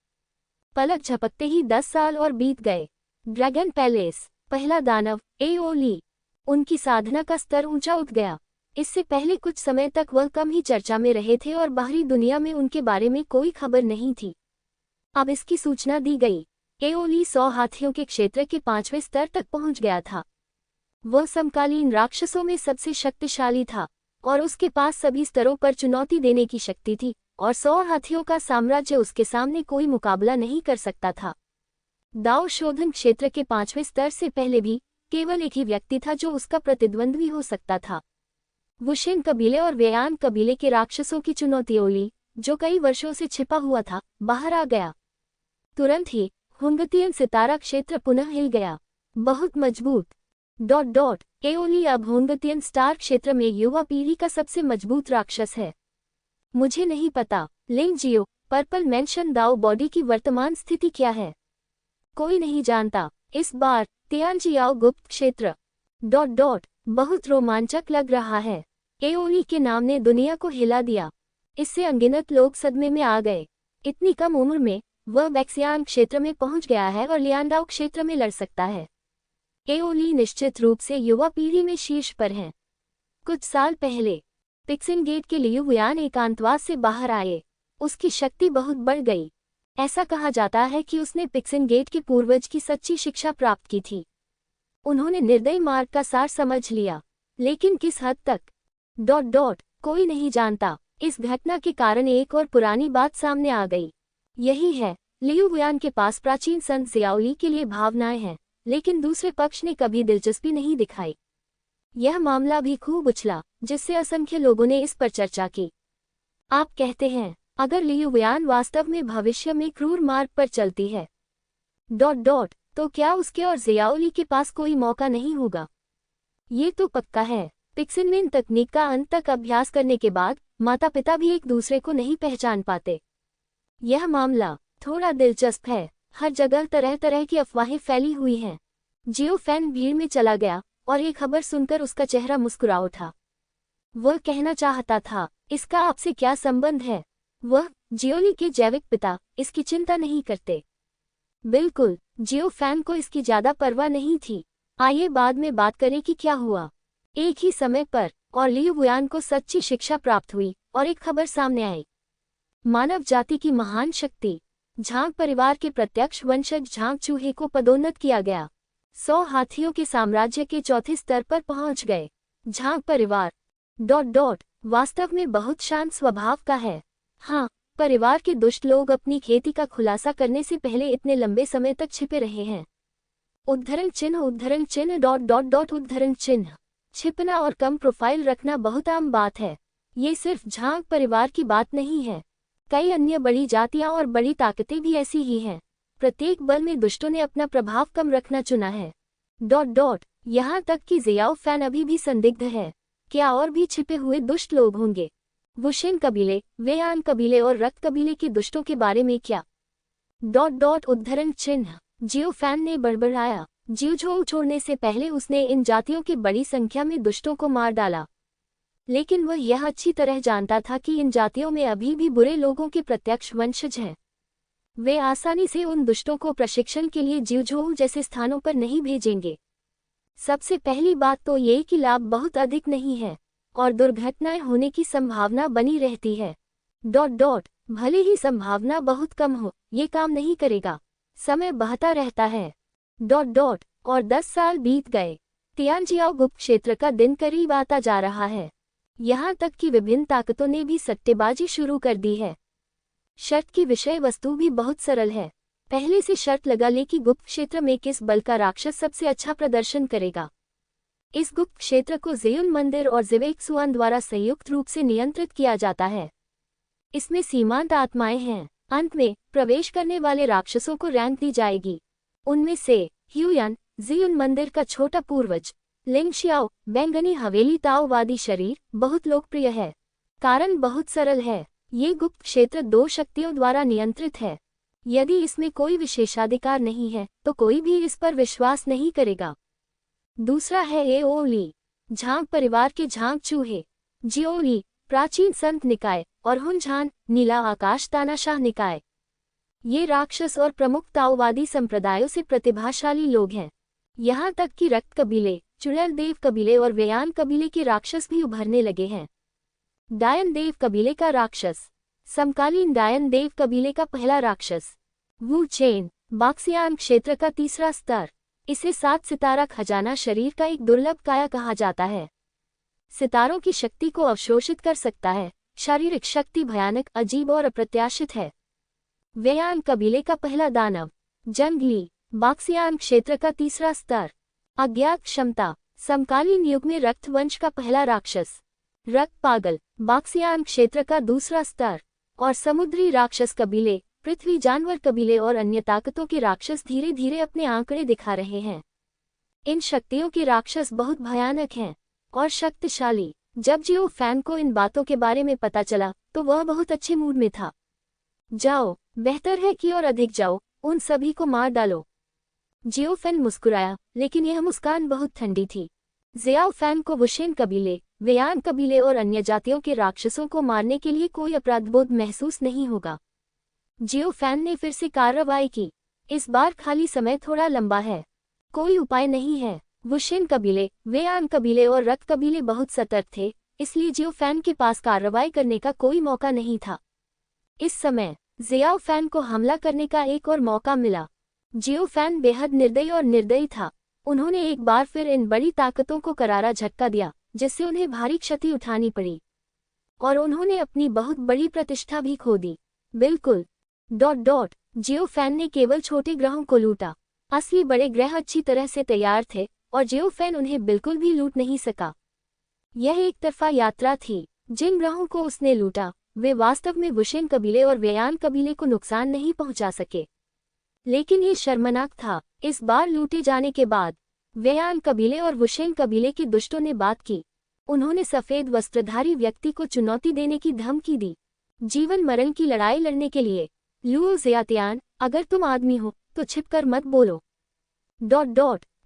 S1: पलक झपकते ही 10 साल और बीत गए। ड्रैगन पैलेस, पहला दानव एओली। उनकी साधना का स्तर ऊंचा उठ गया। इससे पहले कुछ समय तक वह कम ही चर्चा में रहे थे और बाहरी दुनिया में उनके बारे में कोई खबर नहीं थी। अब इसकी सूचना दी गई। एओली 100 हाथियों के क्षेत्र के 5वें स्तर तक पहुंच गया था। वह समकालीन राक्षसों में सबसे शक्तिशाली था और उसके पास सभी स्तरों पर चुनौती देने की शक्ति थी, और 100 हाथियों का साम्राज्य उसके सामने कोई मुकाबला नहीं कर सकता था। दाओ शोधन क्षेत्र के 5वें स्तर से पहले भी केवल एक ही व्यक्ति था जो उसका प्रतिद्वंद्वी हो सकता था। वुशेन कबीले और वेयान कबीले के राक्षसों की चुनौती एओली, जो कई वर्षों से छिपा हुआ था, बाहर आ गया। तुरंत ही हुंगतियन सितारा क्षेत्र पुनः हिल गया, बहुत मजबूत। एओली अब हुंगतियन स्टार क्षेत्र में युवा पीढ़ी का सबसे मजबूत राक्षस है। मुझे नहीं पता लिंग जियो पर्पल मेंशन दाओ बॉडी की वर्तमान स्थिति क्या है, कोई नहीं जानता। इस बार तियानजियाओ गुप्त क्षेत्र बहुत रोमांचक लग रहा है। एओली के नाम ने दुनिया को हिला दिया। इससे अनगिनत लोग सदमे में आ गए। इतनी कम उम्र में वह वैक्सियान क्षेत्र में पहुंच गया है और लियांडाओ क्षेत्र में लड़ सकता है। एओली निश्चित रूप से युवा पीढ़ी में शीर्ष पर है। कुछ साल पहले पिक्सिन गेट के लिए वुयान एकांतवास से बाहर आए। उसकी शक्ति बहुत बढ़ गई। ऐसा कहा जाता है कि उसने पिक्सिन गेट के पूर्वज की सच्ची शिक्षा प्राप्त की थी। उन्होंने निर्दयी मार्ग का सार समझ लिया, लेकिन किस हद तक कोई नहीं जानता। इस घटना के कारण एक और पुरानी बात सामने आ गई। यही है, लियू वुयान के पास प्राचीन संत ज़ियाओली के लिए भावनाएं हैं, लेकिन दूसरे पक्ष ने कभी दिलचस्पी नहीं दिखाई। यह मामला भी खूब उछला, जिससे असंख्य लोगों ने इस पर चर्चा की। आप कहते हैं, अगर लियू वुयान वास्तव में भविष्य में क्रूर मार्ग पर चलती है तो क्या उसके और ज़ियाओली के पास कोई मौका नहीं होगा? ये तो पक्का है। पिक्सिनमेन तकनीक का अंत तक अभ्यास करने के बाद माता पिता भी एक दूसरे को नहीं पहचान पाते। यह मामला थोड़ा दिलचस्प है। हर जगह तरह तरह की अफवाहें फैली हुई हैं। जियो फैन भीड़ में चला गया और ये खबर सुनकर उसका चेहरा मुस्कुरा उठा। वह कहना चाहता था, इसका आपसे क्या संबंध है? वह जियोली के जैविक पिता इसकी चिंता नहीं करते। बिल्कुल, जियो फैन को इसकी ज्यादा परवाह नहीं थी। आइए बाद में बात करें कि क्या हुआ। एक ही समय पर और लियू वुयान को सच्ची शिक्षा प्राप्त हुई और एक खबर सामने आई। मानव जाति की महान शक्ति झांग परिवार के प्रत्यक्ष वंशज झांग चूहे को पदोन्नत किया गया। 100 हाथियों के साम्राज्य के चौथे स्तर पर पहुंच गए। झांग परिवार वास्तव में बहुत शांत स्वभाव का है। हाँ, परिवार के दुष्ट लोग अपनी खेती का खुलासा करने से पहले इतने लंबे समय तक छिपे रहे हैं। उद्धरण चिन्ह उद्धरण चिन्ह। छिपना और कम प्रोफाइल रखना बहुत आम बात है। ये सिर्फ झांग परिवार की बात नहीं है। कई अन्य बड़ी जातियां और बड़ी ताकतें भी ऐसी ही हैं। प्रत्येक बल में दुष्टों ने अपना प्रभाव कम रखना चुना है। यहाँ तक कि ज़ियाओ फैन अभी भी संदिग्ध है। क्या और भी छिपे हुए दुष्ट लोग होंगे? वुशेन कबीले, वेयान कबीले और रक्त कबीले के दुष्टों के बारे में क्या? उद्धरण चिन्ह। जियो फैन ने बड़बड़ाया। जियोझोउ छोड़ने से पहले उसने इन जातियों के बड़ी संख्या में दुष्टों को मार डाला, लेकिन वह यह अच्छी तरह जानता था कि इन जातियों में अभी भी बुरे लोगों के प्रत्यक्ष वंशज हैं। वे आसानी से उन दुष्टों को प्रशिक्षण के लिए जियोझोउ जैसे स्थानों पर नहीं भेजेंगे। सबसे पहली बात तो ये कि लाभ बहुत अधिक नहीं है और दुर्घटनाएं होने की संभावना बनी रहती है। भले ही संभावना बहुत कम हो, ये काम नहीं करेगा। समय बहता रहता है। और 10 साल बीत गए। तियानजियाओ गुप्त क्षेत्र का दिन करीब आता जा रहा है। यहाँ तक कि विभिन्न ताकतों ने भी सट्टेबाजी शुरू कर दी है। शर्त की विषय वस्तु भी बहुत सरल है। पहले से शर्त लगा ले कि गुप्त क्षेत्र में किस बल का राक्षस सबसे अच्छा प्रदर्शन करेगा। इस गुप्त क्षेत्र को ज़ेयुन मंदिर और ज़िवेक्सुआन द्वारा संयुक्त रूप से नियंत्रित किया जाता है। इसमें सीमांत आत्माएं हैं। अंत में प्रवेश करने वाले राक्षसों को रैंक दी जाएगी। उनमें से ह्यूयन जियुन मंदिर का छोटा पूर्वज, लिंगशियाओ बैंगनी हवेली ताओवादी शरीर बहुत लोकप्रिय है। कारण बहुत सरल है, ये गुप्त क्षेत्र 2 शक्तियों द्वारा नियंत्रित है। यदि इसमें कोई विशेषाधिकार नहीं है तो कोई भी इस पर विश्वास नहीं करेगा। दूसरा है एओली, झांग परिवार के झांग चूहे, जिओली प्राचीन संत निकाय, और हुनझान नीला आकाश तानाशाह निकाय। ये राक्षस और प्रमुख ताओवादी संप्रदायों से प्रतिभाशाली लोग हैं। यहाँ तक कि रक्त कबीले, चुड़ैल देव कबीले और वेयान कबीले के राक्षस भी उभरने लगे हैं। डायन देव कबीले का राक्षस, समकालीन डायन देव कबीले का पहला राक्षस, वू चेन बाक्सियान क्षेत्र का तीसरा स्तर। इसे 7 सितारा खजाना शरीर का एक दुर्लभ काया कहा जाता है। सितारों की शक्ति को अवशोषित कर सकता है। शारीरिक शक्ति भयानक, अजीब और अप्रत्याशित है। वेयान कबीले का पहला दानव, जंगली बाक्सियान क्षेत्र का तीसरा स्तर। अज्ञात क्षमता, समकालीन युग में रक्त वंश का पहला राक्षस, रक्त पागल बाक्सियान क्षेत्र का दूसरा स्तर। और समुद्री राक्षस कबीले, पृथ्वी जानवर कबीले और अन्य ताकतों के राक्षस धीरे धीरे अपने आंकड़े दिखा रहे हैं। इन शक्तियों के राक्षस बहुत भयानक हैं और शक्तिशाली। जब जियो फैन को इन बातों के बारे में पता चला तो वह बहुत अच्छे मूड में था। जाओ, बेहतर है कि और अधिक जाओ, उन सभी को मार डालो। जियो फैन मुस्कुराया, लेकिन यह मुस्कान बहुत ठंडी थी। जियाओ फैन को वुशेन कबीले, वेयान कबीले और अन्य जातियों के राक्षसों को मारने के लिए कोई अपराधबोध महसूस नहीं होगा। जियो फैन ने फिर से कार्रवाई की। इस बार खाली समय थोड़ा लंबा है, कोई उपाय नहीं है। वुशेन कबीले, वेयान कबीले और रक्त कबीले बहुत सतर्क थे, इसलिए जियो फैन के पास कार्रवाई करने का कोई मौका नहीं था। इस समय जियाओ फैन को हमला करने का एक और मौका मिला। जियो फैन बेहद निर्दयी और निर्दयी था। उन्होंने एक बार फिर इन बड़ी ताकतों को करारा झटका दिया, जिससे उन्हें भारी क्षति उठानी पड़ी और उन्होंने अपनी बहुत बड़ी प्रतिष्ठा भी खो दी। बिल्कुल जियो फैन ने केवल छोटे ग्रहों को लूटा। असली बड़े ग्रह अच्छी तरह से तैयार थे और जियो फैन उन्हें बिल्कुल भी लूट नहीं सका। यह एक तरफा यात्रा थी। जिन ग्रहों को उसने लूटा वे वास्तव में वुशेन कबीले और वेयान कबीले को नुकसान नहीं पहुंचा सके। लेकिन ये शर्मनाक था। इस बार लूटे जाने के बाद वेयान कबीले और वुशेन कबीले के दुष्टों ने बात की। उन्होंने सफेद वस्त्रधारी व्यक्ति को चुनौती देने की धमकी दी, जीवन मरण की लड़ाई लड़ने के लिए। लुओ ज़ियातियान, अगर तुम आदमी हो तो छिपकर मत बोलो।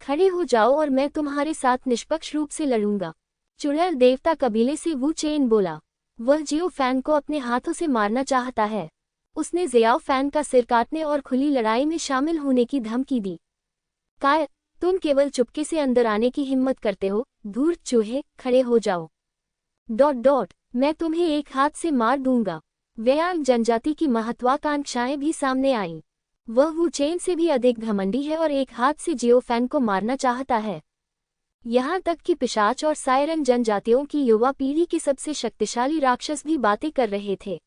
S1: खड़े हो जाओ और मैं तुम्हारे साथ निष्पक्ष रूप से लड़ूंगा। चुड़ैल देवता कबीले से वू चेन बोला। वह जियो फैन को अपने हाथों से मारना चाहता है। उसने जियाओ फैन का सिर काटने और खुली लड़ाई में शामिल होने की धमकी दी। काय, तुम केवल चुपके से अंदर आने की हिम्मत करते हो। धूर्त चूहे, खड़े हो जाओ। मैं तुम्हें एक हाथ से मार दूंगा। वेयान जनजाति की महत्वाकांक्षाएं भी सामने आईं। वह वू चेन से भी अधिक घमंडी है और एक हाथ से जियो फैन को मारना चाहता है। यहाँ तक कि पिशाच और सायरन जनजातियों की युवा पीढ़ी के सबसे शक्तिशाली राक्षस भी बातें कर रहे थे।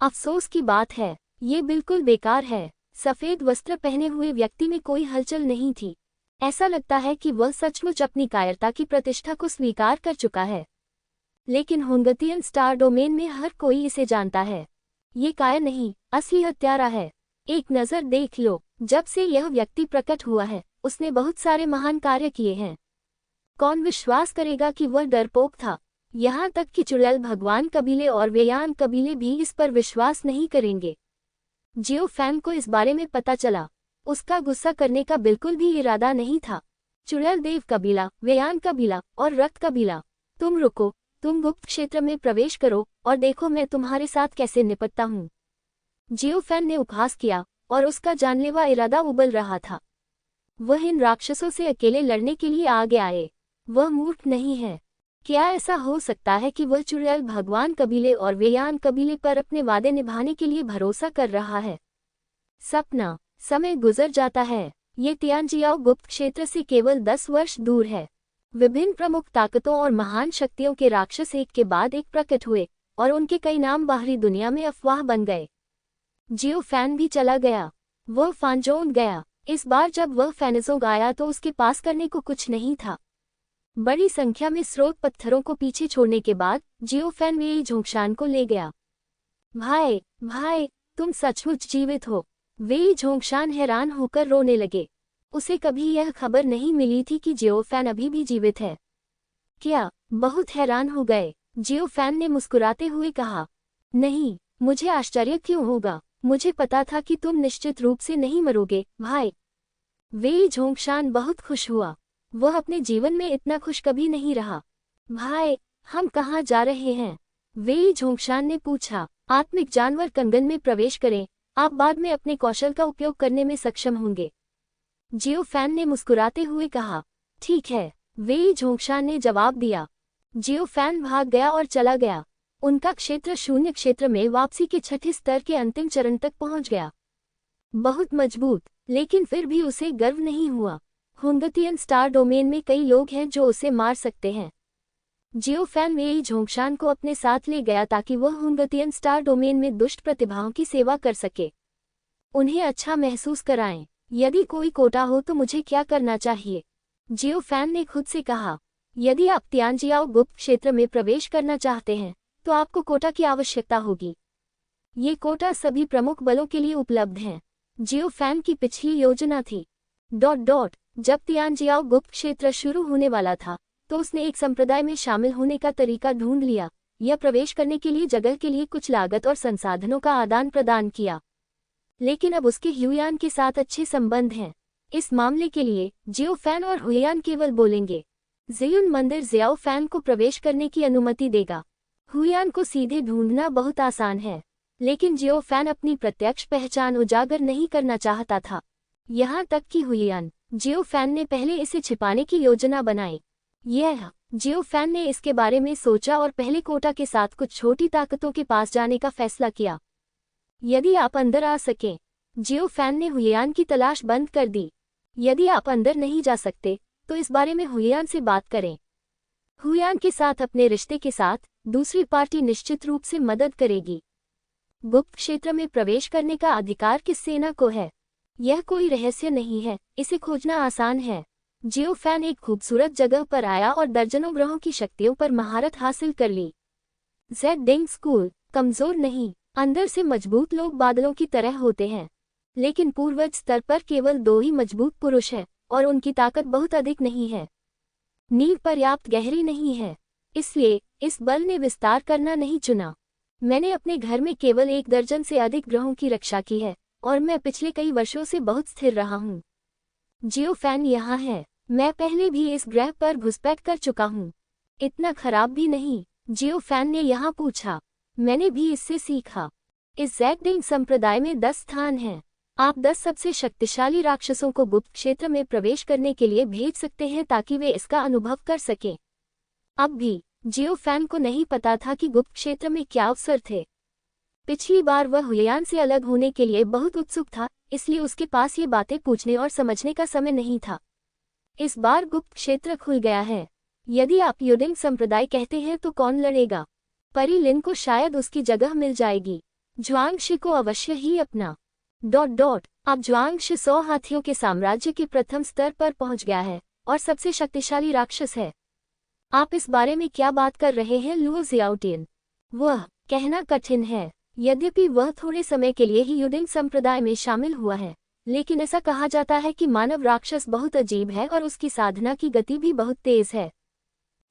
S1: अफसोस की बात है, ये बिल्कुल बेकार है। सफेद वस्त्र पहने हुए व्यक्ति में कोई हलचल नहीं थी। ऐसा लगता है कि वह सचमुच अपनी कायरता की प्रतिष्ठा को स्वीकार कर चुका है। लेकिन हुंगतियन स्टार डोमेन में हर कोई इसे जानता है। ये कायर नहीं, असली हत्यारा है। एक नज़र देख लो, जब से यह व्यक्ति प्रकट हुआ है उसने बहुत सारे महान कार्य किए हैं। कौन विश्वास करेगा कि वह डरपोक था? यहाँ तक कि चुड़ैल भगवान कबीले और वेयान कबीले भी इस पर विश्वास नहीं करेंगे। जियो फैन को इस बारे में पता चला। उसका गुस्सा करने का बिल्कुल भी इरादा नहीं था। चुड़ैल देव कबीला, वेयान कबीला और रक्त कबीला, तुम रुको, तुम गुप्त क्षेत्र में प्रवेश करो और देखो मैं तुम्हारे साथ कैसे निपटता हूँ। जियो फैन ने उपहास किया और उसका जानलेवा इरादा उबल रहा था। वह इन राक्षसों से अकेले लड़ने के लिए आगे आए। वह मूर्ख नहीं है। क्या ऐसा हो सकता है कि वह चुड़ैल भगवान कबीले और वेयान कबीले पर अपने वादे निभाने के लिए भरोसा कर रहा है? सपना। समय गुजर जाता है। ये तियानजियाओ गुप्त क्षेत्र से केवल 10 वर्ष दूर है। विभिन्न प्रमुख ताकतों और महान शक्तियों के राक्षस एक के बाद एक प्रकट हुए और उनके कई नाम बाहरी दुनिया में अफवाह बन गए। जियो फैन भी चला गया। वह फांजोंग गया। इस बार जब वह फैनिजोंग आया तो उसके पास करने को कुछ नहीं था। बड़ी संख्या में स्रोत पत्थरों को पीछे छोड़ने के बाद जियो फैन वेई झोंगशान को ले गया। भाई भाई, तुम सचमुच जीवित हो। वेई झोंगशान हैरान होकर रोने लगे। उसे कभी यह खबर नहीं मिली थी कि जियो फैन अभी भी जीवित है। क्या? बहुत हैरान हो गए। जियो फैन ने मुस्कुराते हुए कहा, नहीं, मुझे आश्चर्य क्यों होगा, मुझे पता था कि तुम निश्चित रूप से नहीं मरोगे भाई। वेई झोंगशान बहुत खुश हुआ। वह अपने जीवन में इतना खुश कभी नहीं रहा। भाई, हम कहाँ जा रहे हैं? वेई झोंगशान ने पूछा। आत्मिक जानवर कंगन में प्रवेश करें, आप बाद में अपने कौशल का उपयोग करने में सक्षम होंगे। जियो फैन ने मुस्कुराते हुए कहा, ठीक है, वेई झोंगशान ने जवाब दिया। जियो फैन भाग गया और चला गया। उनका क्षेत्र शून्य क्षेत्र में वापसी के छठे स्तर के अंतिम चरण तक पहुंच गया। बहुत मजबूत, लेकिन फिर भी उसे गर्व नहीं हुआ। हुंगतियन स्टार डोमेन में कई लोग हैं जो उसे मार सकते हैं। जियो फैन वेई झोंगशान को अपने साथ ले गया ताकि वह हुंगतियन स्टार डोमेन में दुष्ट प्रतिभाओं की सेवा कर सके, उन्हें अच्छा महसूस कराएं। यदि कोई कोटा हो तो मुझे क्या करना चाहिए? जियो फैन ने खुद से कहा, यदि आप तियानजियाओ गुप्त क्षेत्र में प्रवेश करना चाहते हैं तो आपको कोटा की आवश्यकता होगी। ये कोटा सभी प्रमुख बलों के लिए उपलब्ध हैं। जियो फैन की पिछली योजना थी। जब तियानजियाओ गुप्त क्षेत्र शुरू होने वाला था तो उसने एक संप्रदाय में शामिल होने का तरीका ढूंढ लिया। यह प्रवेश करने के लिए जगह के लिए कुछ लागत और संसाधनों का आदान प्रदान किया, लेकिन अब उसके ह्यूयान के साथ अच्छे संबंध हैं। इस मामले के लिए जियो फैन और हुयान केवल बोलेंगे। ज़ेयुन मंदिर ज़ियाओ फैन को प्रवेश करने की अनुमति देगा। हुयान को सीधे ढूंढना बहुत आसान है, लेकिन जियो फैन अपनी प्रत्यक्ष पहचान उजागर नहीं करना चाहता था। यहाँ तक कि हुयान, जियो फैन ने पहले इसे छिपाने की योजना बनाई। जियो फैन ने इसके बारे में सोचा और पहले कोटा के साथ कुछ छोटी ताकतों के पास जाने का फैसला किया। यदि आप अंदर आ सकें। जियो फैन ने हुयान की तलाश बंद कर दी। यदि आप अंदर नहीं जा सकते तो इस बारे में हुयान से बात करें। हुयान के साथ अपने रिश्ते के साथ दूसरी पार्टी निश्चित रूप से मदद करेगी। गुप्त क्षेत्र में प्रवेश करने का अधिकार किस सेना को है? यह कोई रहस्य नहीं है, इसे खोजना आसान है। जियो फैन एक खूबसूरत जगह पर आया और दर्जनों ग्रहों की शक्तियों पर महारत हासिल कर ली। ज़ेडिंग स्कूल कमजोर नहीं, अंदर से मजबूत लोग बादलों की तरह होते हैं, लेकिन पूर्वज स्तर पर केवल 2 ही मजबूत पुरुष हैं और उनकी ताकत बहुत अधिक नहीं है। नींव पर्याप्त गहरी नहीं है, इसलिए इस बल ने विस्तार करना नहीं चुना। मैंने अपने घर में केवल 1 दर्जन से अधिक ग्रहों की रक्षा की है और मैं पिछले कई वर्षों से बहुत स्थिर रहा हूँ। जियो फैन यहाँ है। मैं पहले भी इस ग्रह पर घुसपैठ कर चुका हूँ। इतना खराब भी नहीं, जियो फैन ने यहाँ पूछा। मैंने भी इससे सीखा। इस ज़ेडिंग संप्रदाय में 10 स्थान हैं। आप 10 सबसे शक्तिशाली राक्षसों को गुप्त क्षेत्र में प्रवेश करने के लिए भेज सकते हैं ताकि वे इसका अनुभव कर सकें। अब भी जियो फैन को नहीं पता था कि गुप्त क्षेत्र में क्या अवसर थे। पिछली बार वह हुयान से अलग होने के लिए बहुत उत्सुक था, इसलिए उसके पास ये बातें पूछने और समझने का समय नहीं था। इस बार गुप्त क्षेत्र खुल गया है। यदि आप युडिंग संप्रदाय कहते हैं तो कौन लड़ेगा? परी लिन को शायद उसकी जगह मिल जाएगी। ज्वांगशी को अवश्य ही अपना अब ज्वांगशी 100 हाथियों के साम्राज्य के प्रथम स्तर पर पहुंच गया है और सबसे शक्तिशाली राक्षस है। आप इस बारे में क्या बात कर रहे हैं लुओ ज़ियाओटिन? वह कहना कठिन है। यद्यपि वह थोड़े समय के लिए ही युडिंग संप्रदाय में शामिल हुआ है, लेकिन ऐसा कहा जाता है कि मानव राक्षस बहुत अजीब है और उसकी साधना की गति भी बहुत तेज है।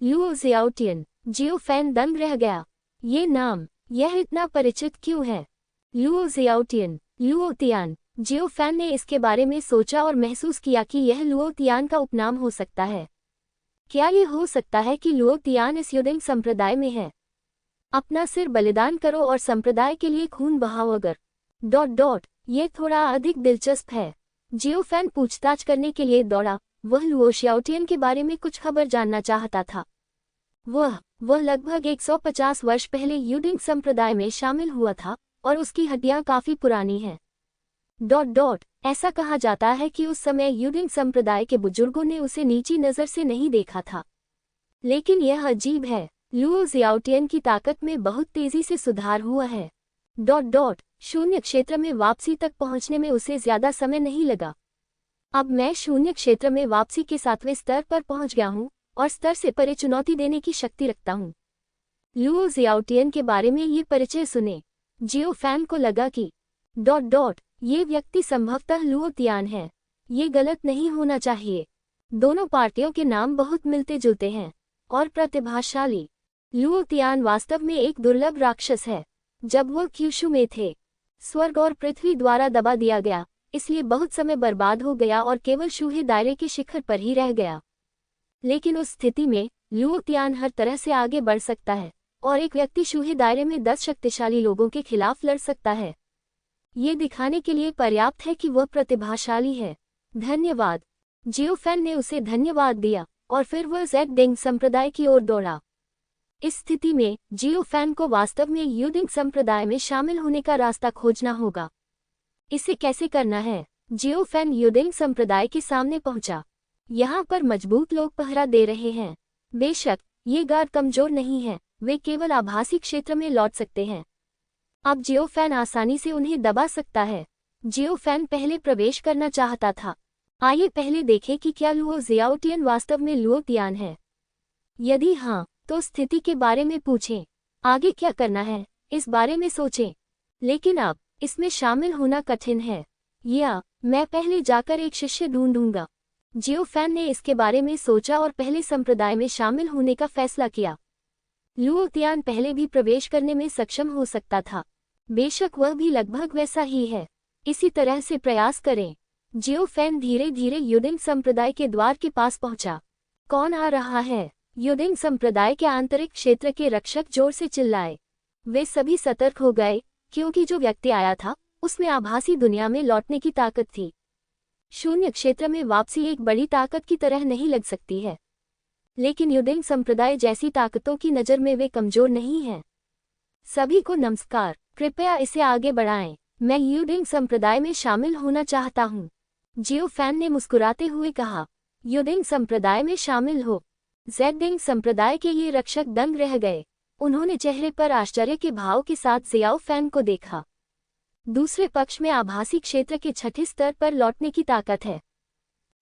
S1: लुओ ज़ियाओटिन। जियो फैन दंग रह गया। ये नाम, यह इतना परिचित क्यों है? Luo Xiaoting, Luo Tian. जियो फैन ने इसके बारे में सोचा और महसूस किया कि यह लुओ तियान का उपनाम हो सकता है। क्या ये हो सकता है कि लुओ तियान इस युडिंग संप्रदाय में है? अपना सिर बलिदान करो और संप्रदाय के लिए खून बहाओ अगर... ये थोड़ा अधिक दिलचस्प है। जियो फैन पूछताछ करने के लिए दौड़ा। वह लुओ ज़ियाओटिन के बारे में कुछ खबर जानना चाहता था। वह लगभग 150 वर्ष पहले युडिंग संप्रदाय में शामिल हुआ था और उसकी हड्डियां काफी पुरानी हैं। ऐसा कहा जाता है कि उस समय युडिंग संप्रदाय के बुजुर्गों ने उसे नीची नज़र से नहीं देखा था। लेकिन यह अजीब है, लुओ ज़ियाओटिन की ताकत में बहुत तेजी से सुधार हुआ है। शून्य क्षेत्र में वापसी तक पहुंचने में उसे ज्यादा समय नहीं लगा। अब मैं शून्य क्षेत्र में वापसी के 7वें स्तर पर पहुंच गया हूं और स्तर से परे चुनौती देने की शक्ति रखता हूं। लुओ ज़ियाओटिन के बारे में ये परिचय सुने। जियो फैन को लगा कि ये व्यक्ति संभवतः लुओ तियान है। ये गलत नहीं होना चाहिए। दोनों पार्टियों के नाम बहुत मिलते जुलते हैं और प्रतिभाशाली। लुओ तियान वास्तव में एक दुर्लभ राक्षस है। जब वह क्यूशू में थे, स्वर्ग और पृथ्वी द्वारा दबा दिया गया, इसलिए बहुत समय बर्बाद हो गया और केवल शूहे दायरे के शिखर पर ही रह गया। लेकिन उस स्थिति में लुओ तियान हर तरह से आगे बढ़ सकता है और एक व्यक्ति शूहे दायरे में 10 शक्तिशाली लोगों के खिलाफ लड़ सकता है। ये दिखाने के लिए पर्याप्त है कि वह प्रतिभाशाली है। धन्यवाद। जियो फैन ने उसे धन्यवाद दिया और फिर वह ज़ेड-डेंग संप्रदाय की ओर दौड़ा। इस स्थिति में जियो फैन को वास्तव में यूडिंग संप्रदाय में शामिल होने का रास्ता खोजना होगा। इसे कैसे करना है? जियो फैन यूडिंग संप्रदाय के सामने पहुंचा। यहाँ पर मजबूत लोग पहरा दे रहे हैं। बेशक ये गार्ड कमजोर नहीं है, वे केवल आभासी क्षेत्र में लौट सकते हैं। अब जियो फैन आसानी से उन्हें दबा सकता है। जियो फैन पहले प्रवेश करना चाहता था। आइए पहले देखें कि क्या लुओ ज़ियाओटियन वास्तव में लुओ तियान है। यदि हाँ, तो स्थिति के बारे में पूछें। आगे क्या करना है, इस बारे में सोचें। लेकिन अब इसमें शामिल होना कठिन है। या मैं पहले जाकर एक शिष्य ढूंढूंगा। जियो फैन ने इसके बारे में सोचा और पहले संप्रदाय में शामिल होने का फैसला किया। लुओ तियान पहले भी प्रवेश करने में सक्षम हो सकता था। बेशक वह भी लगभग वैसा ही है। इसी तरह से प्रयास करें। जियो फैन धीरे धीरे यूडिंग संप्रदाय के द्वार के पास पहुंचा। कौन आ रहा है? यूडिंग संप्रदाय के आंतरिक क्षेत्र के रक्षक जोर से चिल्लाए। वे सभी सतर्क हो गए क्योंकि जो व्यक्ति आया था उसमें आभासी दुनिया में लौटने की ताकत थी। शून्य क्षेत्र में वापसी एक बड़ी ताकत की तरह नहीं लग सकती है, लेकिन यूडिंग संप्रदाय जैसी ताकतों की नज़र में वे कमजोर नहीं हैं। सभी को नमस्कार, कृपया इसे आगे बढ़ाएं। मैं यूडिंग संप्रदाय में शामिल होना चाहता हूं। जियो फैन ने मुस्कुराते हुए कहा। यूडिंग संप्रदाय में शामिल हो। ज़ेड-डेंग संप्रदाय के ये रक्षक दंग रह गए। उन्होंने चेहरे पर आश्चर्य के भाव के साथ जियाओ फैन को देखा। दूसरे पक्ष में आभासी क्षेत्र के छठे स्तर पर लौटने की ताकत है।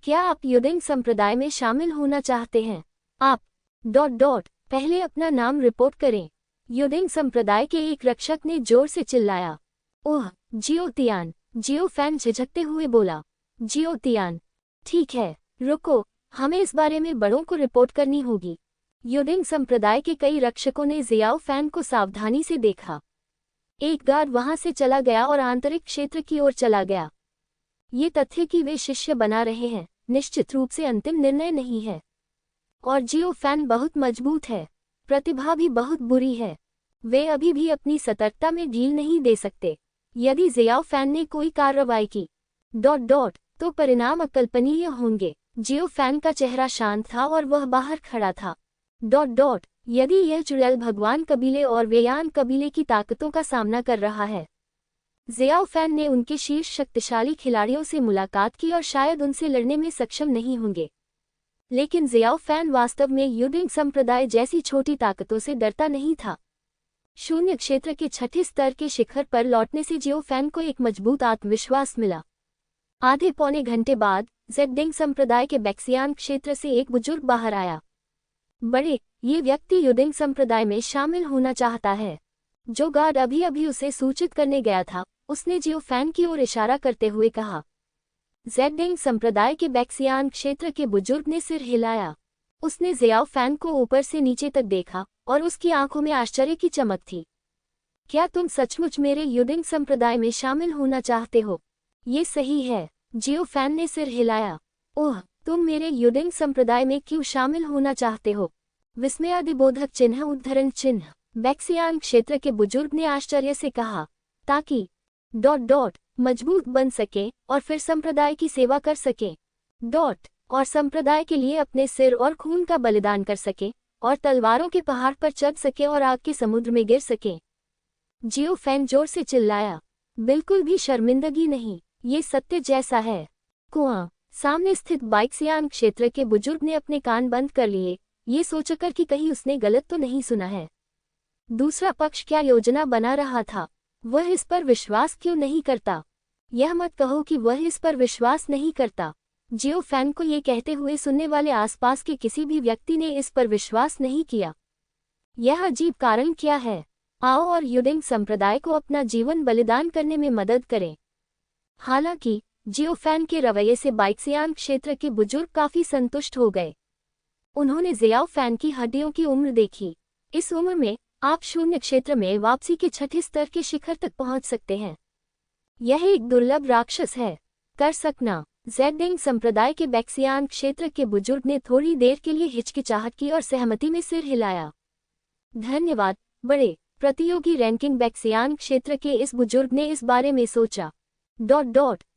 S1: क्या आप यूडिंग संप्रदाय में शामिल होना चाहते हैं? आप पहले अपना नाम रिपोर्ट करें। यूडिंग संप्रदाय के एक रक्षक ने जोर से चिल्लाया। ओह, जियो तियान। जियो फैन झिझकते हुए बोला। जियो तियान, ठीक है, रुको, हमें इस बारे में बड़ों को रिपोर्ट करनी होगी। यूडिंग संप्रदाय के कई रक्षकों ने जियाओ फैन को सावधानी से देखा। एक गार्ड वहां से चला गया और आंतरिक क्षेत्र की ओर चला गया। ये तथ्य कि वे शिष्य बना रहे हैं निश्चित रूप से अंतिम निर्णय नहीं है। और जियो फैन बहुत मजबूत है, प्रतिभा भी बहुत बुरी है। वे अभी भी अपनी सतर्कता में ढील नहीं दे सकते। यदि जियाओ फैन ने कोई कार्रवाई की तो परिणाम अकल्पनीय होंगे। जियो फैन का चेहरा शांत था और वह बाहर खड़ा था। यदि यह चुड़ैल भगवान कबीले और वेयान कबीले की ताकतों का सामना कर रहा है। जियाओ फैन ने उनके शीर्ष शक्तिशाली खिलाड़ियों से मुलाकात की और शायद उनसे लड़ने में सक्षम नहीं होंगे। लेकिन जियाओ फैन वास्तव में यूडिंग संप्रदाय जैसी छोटी ताकतों से डरता नहीं था। शून्य क्षेत्र के छठे स्तर के शिखर पर लौटने से जियो फैन को एक मजबूत आत्मविश्वास मिला। आधे पौने घंटे बाद ज़ेड-डेंग संप्रदाय के बैक्सियान क्षेत्र से एक बुजुर्ग बाहर आया। बड़े, ये व्यक्ति यूडिंग संप्रदाय में शामिल होना चाहता है। जो गार्ड अभी अभी उसे सूचित करने गया था, उसने जियो फैन की ओर इशारा करते हुए कहा। ज़ेड-डेंग संप्रदाय के बैक्सियान क्षेत्र के बुजुर्ग ने सिर हिलाया। उसने जियाओ फैन को ऊपर से नीचे तक देखा और उसकी आंखों में आश्चर्य की चमक थी। क्या तुम सचमुच मेरे यूडिंग संप्रदाय में शामिल होना चाहते हो? ये सही है। जियो फैन ने सिर हिलाया। ओह, तुम मेरे यूडिंग संप्रदाय में क्यों शामिल होना चाहते हो? विस्मयादिबोधक चिन्ह उद्धरण चिन्ह। बैक्सियान क्षेत्र के बुजुर्ग ने आश्चर्य से कहा। ताकि मजबूत बन सके और फिर संप्रदाय की सेवा कर सके। और संप्रदाय के लिए अपने सिर और खून का बलिदान कर सके और तलवारों के पहाड़ पर चढ़ सके और आग के समुद्र में गिर सके। जियो फैन जोर से चिल्लाया। बिल्कुल भी शर्मिंदगी नहीं, ये सत्य जैसा है। कुआं। सामने स्थित बैक्सियान क्षेत्र के बुजुर्ग ने अपने कान बंद कर लिए, ये सोचकर कि कहीं उसने गलत तो नहीं सुना है। दूसरा पक्ष क्या योजना बना रहा था? वह इस पर विश्वास क्यों नहीं करता? यह मत कहो कि वह इस पर विश्वास नहीं करता। जियो फैन को ये कहते हुए सुनने वाले आसपास के किसी भी व्यक्ति ने इस पर विश्वास नहीं किया। यह अजीब कारण क्या है? आओ और युडिंग संप्रदाय को अपना जीवन बलिदान करने में मदद करें। हालांकि जियोफैन के रवैये से बाइक्सियान क्षेत्र के बुजुर्ग काफी संतुष्ट हो गए। उन्होंने जियाओफैन की हड्डियों की उम्र देखी। इस उम्र में आप शून्य क्षेत्र में वापसी के छठे स्तर के शिखर तक पहुंच सकते हैं। यह एक दुर्लभ राक्षस है। कर सकना। ज़ेडिंग संप्रदाय के बैक्सियान क्षेत्र के बुजुर्ग ने थोड़ी देर के लिए हिचकिचाहट की और सहमति में सिर हिलाया। धन्यवाद बड़े प्रतियोगी रैंकिंग बैक्सियान क्षेत्र के इस बुजुर्ग ने इस बारे में सोचा।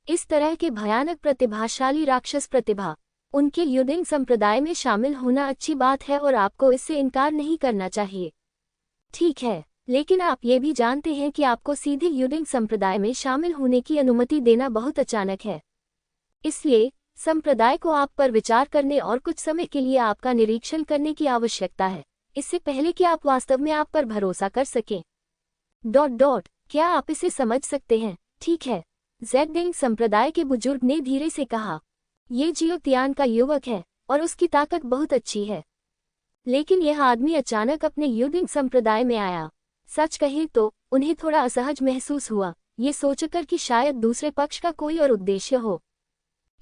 S1: इस तरह के भयानक प्रतिभाशाली राक्षस प्रतिभा उनके युडिंग संप्रदाय में शामिल होना अच्छी बात है और आपको इससे इनकार नहीं करना चाहिए। ठीक है, लेकिन आप ये भी जानते हैं कि आपको सीधे युडिंग संप्रदाय में शामिल होने की अनुमति देना बहुत अचानक है। इसलिए संप्रदाय को आप पर विचार करने और कुछ समय के लिए आपका निरीक्षण करने की आवश्यकता है, इससे पहले कि आप वास्तव में आप पर भरोसा कर सकें। क्या आप इसे समझ सकते हैं? ठीक है, ज़ेडिंग संप्रदाय के बुजुर्ग ने धीरे से कहा। ये जियोतियान का युवक है और उसकी ताकत बहुत अच्छी है, लेकिन यह आदमी अचानक अपने युडिंग संप्रदाय में आया। सच कहें तो उन्हें थोड़ा असहज महसूस हुआ, ये सोचकर कि शायद दूसरे पक्ष का कोई और उद्देश्य हो।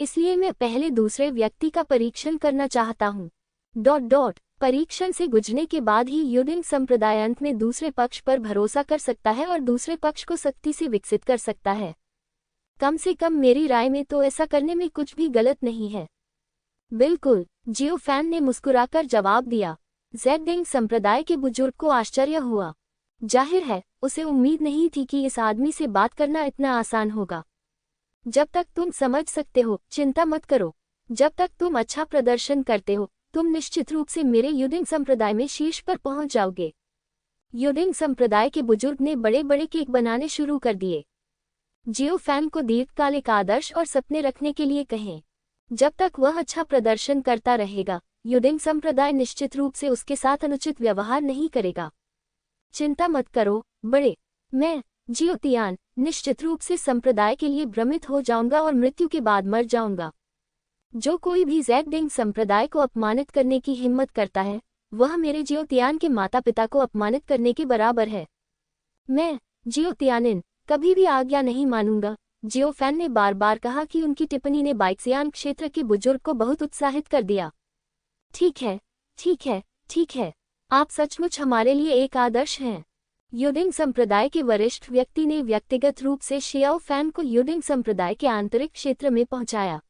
S1: इसलिए मैं पहले दूसरे व्यक्ति का परीक्षण करना चाहता हूँ। परीक्षण से गुजरने के बाद ही युडिंग संप्रदाय अंत में दूसरे पक्ष पर भरोसा कर सकता है और दूसरे पक्ष को सख्ती से विकसित कर सकता है। कम से कम मेरी राय में तो ऐसा करने में कुछ भी गलत नहीं है। बिल्कुल, जियोफैन ने मुस्कुराकर जवाब दिया। ज़ेडिंग संप्रदाय के बुजुर्ग को आश्चर्य हुआ। जाहिर है, उसे उम्मीद नहीं थी कि इस आदमी से बात करना इतना आसान होगा। जब तक तुम समझ सकते हो, चिंता मत करो। जब तक तुम अच्छा प्रदर्शन करते हो, तुम निश्चित रूप से मेरे युडिंग संप्रदाय में शीर्ष पर पहुंच जाओगे। युडिंग संप्रदाय के बुजुर्ग ने बड़े बड़े केक बनाने शुरू कर दिए। जियोफैन को दीर्घकालिक आदर्श और सपने रखने के लिए कहें। जब तक वह अच्छा प्रदर्शन करता रहेगा, युडिंग संप्रदाय निश्चित रूप से उसके साथ अनुचित व्यवहार नहीं करेगा। चिंता मत करो बड़े, मैं जियोतियान निश्चित रूप से संप्रदाय के लिए भ्रमित हो जाऊंगा और मृत्यु के बाद मर जाऊंगा। जो कोई भी ज़ेडिंग संप्रदाय को अपमानित करने की हिम्मत करता है, वह मेरे जियोतियान के माता पिता को अपमानित करने के बराबर है। मैं जियोतियानिन कभी भी आज्ञा नहीं मानूंगा। जियोफैन ने बार बार कहा कि उनकी टिप्पणी ने बाइक्सियान क्षेत्र के बुजुर्ग को बहुत उत्साहित कर दिया। ठीक है, ठीक है, ठीक है, आप सचमुच हमारे लिए एक आदर्श हैं। युडिंग संप्रदाय के वरिष्ठ व्यक्ति ने व्यक्तिगत रूप से जियोफैन को युडिंग संप्रदाय के आंतरिक क्षेत्र में पहुंचाया।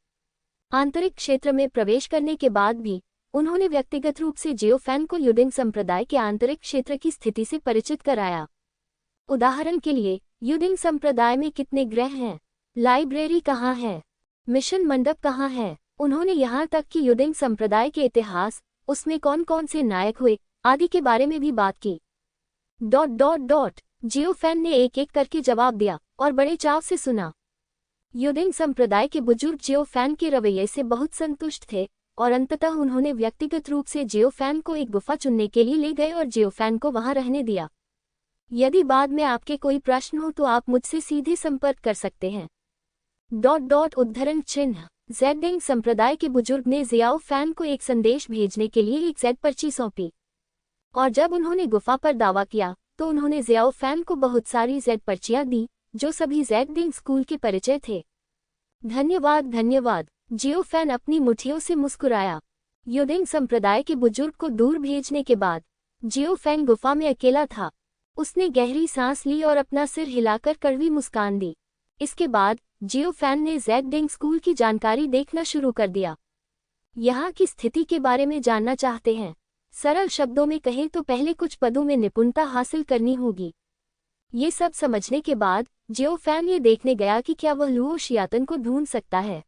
S1: आंतरिक क्षेत्र में प्रवेश करने के बाद भी उन्होंने व्यक्तिगत रूप से जियोफैन को युडिंग संप्रदाय के आंतरिक क्षेत्र की स्थिति से परिचित कराया। उदाहरण के लिए, युडिंग संप्रदाय में कितने ग्रह हैं, लाइब्रेरी कहाँ है, मिशन मंडप कहाँ है। उन्होंने यहाँ तक कि युडिंग संप्रदाय के इतिहास, उसमें कौन कौन से नायक हुए, आदि के बारे में भी बात की। जियोफैन ने एक एक करके जवाब दिया और बड़े चाव से सुना। युडिंग संप्रदाय के बुजुर्ग जियोफैन के रवैये से बहुत संतुष्ट थे और अंततः उन्होंने व्यक्तिगत रूप से जियोफैन को एक गुफा चुनने के लिए ले गए और जियोफैन को वहां रहने दिया। यदि बाद में आपके कोई प्रश्न हो तो आप मुझसे सीधे संपर्क कर सकते हैं। उद्धरण चिन्ह। ज़ेडिंग संप्रदाय के बुजुर्ग ने जियाओफैन को एक संदेश भेजने के लिए एक ज़ेड पर्ची सौंपी, और जब उन्होंने गुफा पर दावा किया तो उन्होंने जियाओफैन को बहुत सारी ज़ेड पर्चियां दी, जो सभी ज़ेडिंग स्कूल के परिचय थे। धन्यवाद धन्यवाद। जियोफैन अपनी मुट्ठियों से मुस्कुराया। युडिंग संप्रदाय के बुजुर्ग को दूर भेजने के बाद जियोफैन गुफा में अकेला था। उसने गहरी सांस ली और अपना सिर हिलाकर कड़वी मुस्कान दी। इसके बाद जियोफैन ने ज़ेडिंग स्कूल की जानकारी देखना शुरू कर दिया। यहाँ की स्थिति के बारे में जानना चाहते हैं? सरल शब्दों में कहें तो पहले कुछ पदों में निपुणता हासिल करनी होगी। ये सब समझने के बाद जियोफैन ये देखने गया कि क्या वह लुओ शियातन को ढूंढ सकता है।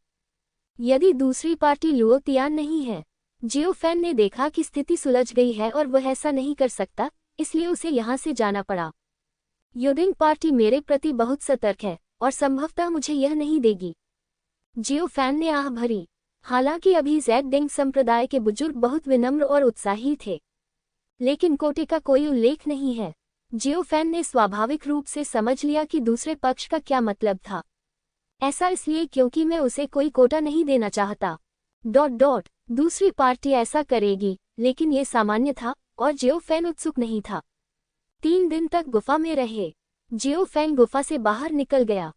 S1: यदि दूसरी पार्टी लुओ तियान नहीं है, जियोफैन ने देखा कि स्थिति सुलझ गई है और वह ऐसा नहीं कर सकता, इसलिए उसे यहाँ से जाना पड़ा। युडिंग पार्टी मेरे प्रति बहुत सतर्क है और संभवतः मुझे यह नहीं देगी। जियोफैन ने आह भरी। हालांकि अभी ज़ेडिंग संप्रदाय के बुजुर्ग बहुत विनम्र और उत्साही थे, लेकिन कोटे का कोई उल्लेख नहीं है। जियोफैन ने स्वाभाविक रूप से समझ लिया कि दूसरे पक्ष का क्या मतलब था। ऐसा इसलिए क्योंकि मैं उसे कोई कोटा नहीं देना चाहता। दूसरी पार्टी ऐसा करेगी, लेकिन यह सामान्य था और जियोफैन उत्सुक नहीं था। 3 दिन तक गुफा में रहे। जियो फेंग गुफा से बाहर निकल गया।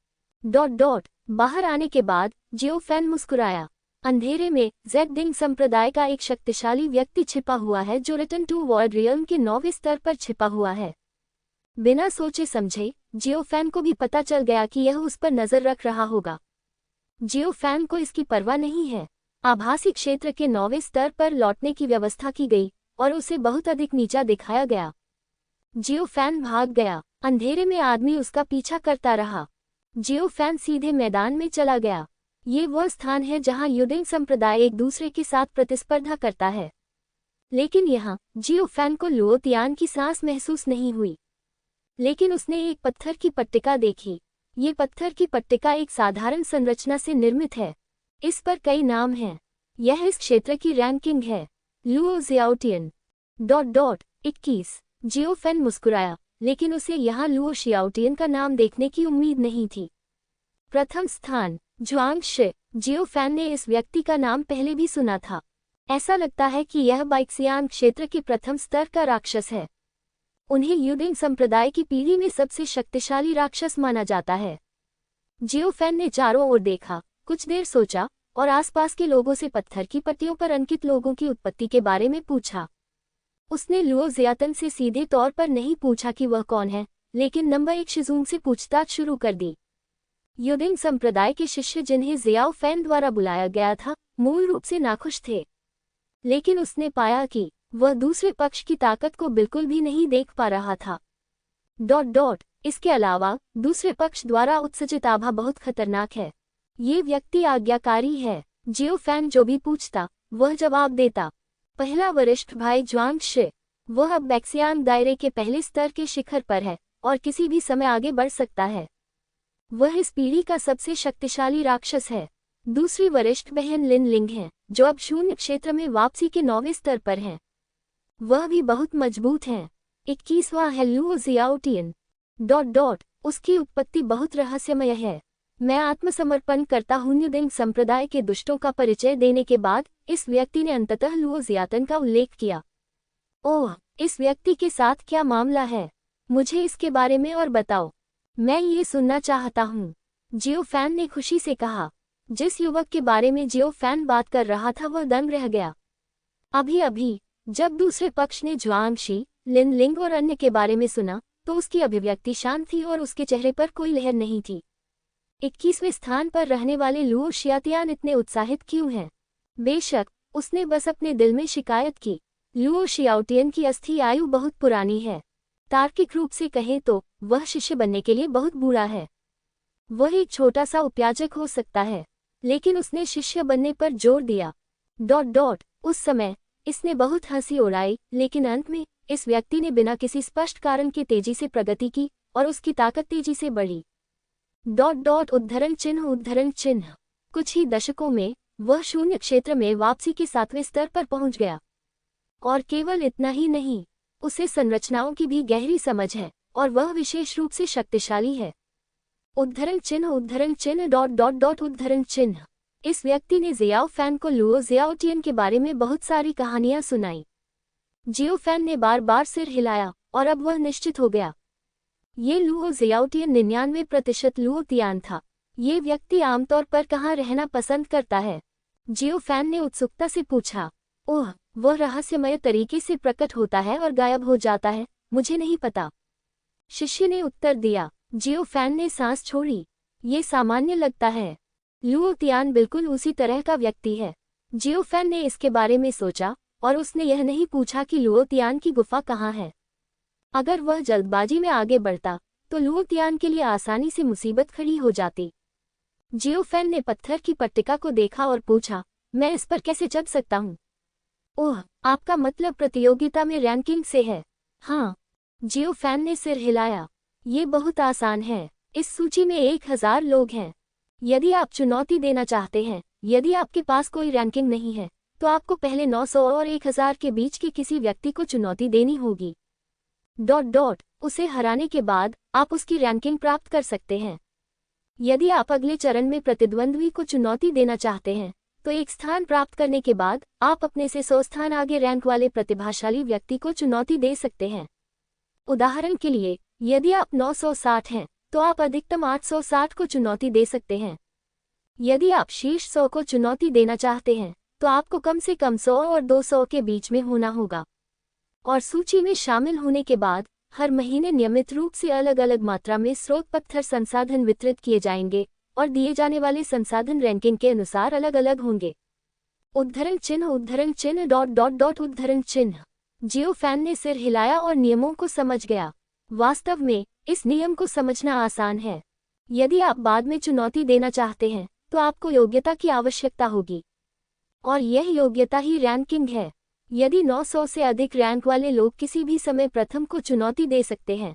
S1: बाहर आने के बाद जियो फेंग मुस्कुराया। अंधेरे में जेडिंग संप्रदाय का एक शक्तिशाली व्यक्ति छिपा हुआ है जो रिटर्न टू वर्ल्ड रियल्म के 9वें स्तर पर छिपा हुआ है। बिना सोचे समझे जियो फेंग को भी पता चल गया कि यह उस पर नजर रख रहा होगा। जियो फेंग को इसकी परवाह नहीं है। आभासी क्षेत्र के 9वें स्तर पर लौटने की व्यवस्था की गई और उसे बहुत अधिक नीचा दिखाया गया। जियो फेंग भाग गया। अंधेरे में आदमी उसका पीछा करता रहा। जियो फेंग सीधे मैदान में चला गया। ये वह स्थान है जहां युडिंग संप्रदाय एक दूसरे के साथ प्रतिस्पर्धा करता है। लेकिन यहाँ जियो फेंग को लुओ तियान की सांस महसूस नहीं हुई। लेकिन उसने एक पत्थर की पट्टिका देखी। ये पत्थर की पट्टिका एक साधारण संरचना से निर्मित है। इस पर कई नाम हैं। यह इस क्षेत्र की रैंकिंग है। लुओ जियाओटियन 21। जियो फेंग मुस्कुराया, लेकिन उसे यहाँ लुओ शियाओटियन का नाम देखने की उम्मीद नहीं थी। प्रथम स्थान जुआंग शे। जियो फेंग ने इस व्यक्ति का नाम पहले भी सुना था। ऐसा लगता है कि यह बाइक्सियान क्षेत्र के प्रथम स्तर का राक्षस है। उन्हें युडिंग संप्रदाय की पीढ़ी में सबसे शक्तिशाली राक्षस माना जाता है। जियो फेंग ने चारों ओर देखा, कुछ देर सोचा और आसपास के लोगों से पत्थर की पट्टियों पर अंकित लोगों की उत्पत्ति के बारे में पूछा। उसने लुओ जियातन से सीधे तौर पर नहीं पूछा कि वह कौन है, लेकिन नंबर 1 शिजूंग से पूछताछ शुरू कर दी। युडिंग संप्रदाय के शिष्य जिन्हें जियाओ फेंग द्वारा बुलाया गया था, मूल रूप से नाखुश थे। लेकिन उसने पाया कि वह दूसरे पक्ष की ताकत को बिल्कुल भी नहीं देख पा रहा था। इसके अलावा दूसरे पक्ष द्वारा उत्सर्जित आभा बहुत खतरनाक है। ये व्यक्ति आज्ञाकारी है। जियो फेंग जो भी पूछता वह जवाब देता। पहला वरिष्ठ भाई जुआंग शे, वह अब बैक्सियांग दायरे के पहले स्तर के शिखर पर है और किसी भी समय आगे बढ़ सकता है। वह इस पीढ़ी का सबसे शक्तिशाली राक्षस है। दूसरी वरिष्ठ बहन लिन लिंग है, जो अब शून्य क्षेत्र में वापसी के 9वें स्तर पर हैं। वह भी बहुत मजबूत हैं। 21वां है लुओ जियाओटियन। उसकी उत्पत्ति बहुत रहस्यमय है। मैं आत्मसमर्पण करता हूँ। युडिंग संप्रदाय के दुष्टों का परिचय देने के बाद इस व्यक्ति ने अंततः लुओ जियातन का उल्लेख किया। ओह, इस व्यक्ति के साथ क्या मामला है? मुझे इसके बारे में और बताओ। मैं ये सुनना चाहता हूँ, जियो फेंग ने खुशी से कहा। जिस युवक के बारे में जियो फेंग बात कर रहा था वह दंग रह गया। अभी जब दूसरे पक्ष ने जुआंग शी, लिन लिंग और अन्य के बारे में सुना तो उसकी अभिव्यक्ति शांत थी और उसके चेहरे पर कोई लहर नहीं थी। 21वें स्थान पर रहने वाले लुओ शियातियान इतने उत्साहित क्यों हैं? बेशक, उसने बस अपने दिल में शिकायत की। लुओ शियाओटियन की अस्थि आयु बहुत पुरानी है। तार्किक रूप से कहें तो वह शिष्य बनने के लिए बहुत बूढ़ा है। वह एक छोटा सा उपयाजक हो सकता है, लेकिन उसने शिष्य बनने पर जोर दिया। उस समय इसने बहुत हंसी उड़ाई, लेकिन अंत में इस व्यक्ति ने बिना किसी स्पष्ट कारण के तेजी से प्रगति की और उसकी ताकत तेजी से बढ़ी। उद्धरण चिन्ह। कुछ ही दशकों में वह शून्य क्षेत्र में वापसी के 7वें स्तर पर पहुंच गया। और केवल इतना ही नहीं, उसे संरचनाओं की भी गहरी समझ है और वह विशेष रूप से शक्तिशाली है। उद्धरण चिन्ह। इस व्यक्ति ने जियाओ फेंग को लुओ जियाओटियन के बारे में बहुत सारी कहानियां सुनाई। जियो फेंग ने बार बार सिर हिलाया और अब वह निश्चित हो गया। ये लुओ जियाओटियन 99% लुओ तियान था। ये व्यक्ति आमतौर पर कहाँ रहना पसंद करता है? जियो फेंग ने उत्सुकता से पूछा। ओह, वह रहस्यमय तरीके से प्रकट होता है और गायब हो जाता है। मुझे नहीं पता, शिष्य ने उत्तर दिया। जियो फेंग ने सांस छोड़ी। ये सामान्य लगता है। लुओ तियान बिल्कुल उसी तरह का व्यक्ति है। जियो फेंग ने इसके बारे में सोचा और उसने यह नहीं पूछा कि लुओ तियान की गुफा कहाँ है। अगर वह जल्दबाजी में आगे बढ़ता तो लुओ तियान के लिए आसानी से मुसीबत खड़ी हो जाती। जियो फेंग ने पत्थर की पट्टिका को देखा और पूछा, मैं इस पर कैसे चढ़ सकता हूँ? ओह, आपका मतलब प्रतियोगिता में रैंकिंग से है? हाँ, जियो फेंग ने सिर हिलाया। ये बहुत आसान है। इस सूची में 1000 लोग हैं। यदि आप चुनौती देना चाहते हैं, यदि आपके पास कोई रैंकिंग नहीं है, तो आपको पहले 900 और 1000 के बीच के किसी व्यक्ति को चुनौती देनी होगी। उसे हराने के बाद आप उसकी रैंकिंग प्राप्त कर सकते हैं। यदि आप अगले चरण में प्रतिद्वंद्वी को चुनौती देना चाहते हैं, तो एक स्थान प्राप्त करने के बाद आप अपने से 100 स्थान आगे रैंक वाले प्रतिभाशाली व्यक्ति को चुनौती दे सकते हैं। उदाहरण के लिए, यदि आप 960 हैं, तो आप अधिकतम 860 को चुनौती दे सकते हैं। यदि आप शीर्ष 100 को चुनौती देना चाहते हैं, तो आपको कम से कम 100 और 200 के बीच में होना होगा। और सूची में शामिल होने के बाद हर महीने नियमित रूप से अलग अलग मात्रा में स्रोत पत्थर संसाधन वितरित किए जाएंगे और दिए जाने वाले संसाधन रैंकिंग के अनुसार अलग अलग होंगे। उद्धरण चिन्ह उद्धरण चिन्ह डॉट डॉट डॉट उद्धरण चिन्ह। जियोफैन ने सिर हिलाया और नियमों को समझ गया। वास्तव में इस नियम को समझना आसान है। यदि आप बाद में चुनौती देना चाहते हैं, तो आपको योग्यता की आवश्यकता होगी, और यह योग्यता ही रैंकिंग है। यदि 900 से अधिक रैंक वाले लोग किसी भी समय प्रथम को चुनौती दे सकते हैं,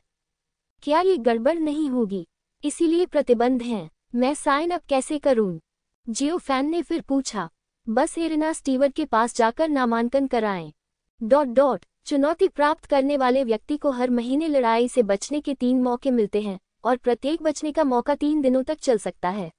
S1: क्या ये गड़बड़ नहीं होगी? इसीलिए प्रतिबंध हैं। मैं साइन अप कैसे करूं? जियोफैन ने फिर पूछा। बस एरिना स्टीवर्ट के पास जाकर नामांकन कराएं। Dot dot. चुनौती प्राप्त करने वाले व्यक्ति को हर महीने लड़ाई से बचने के 3 मौके मिलते हैं, और प्रत्येक बचने का मौका 3 दिनों तक चल सकता है।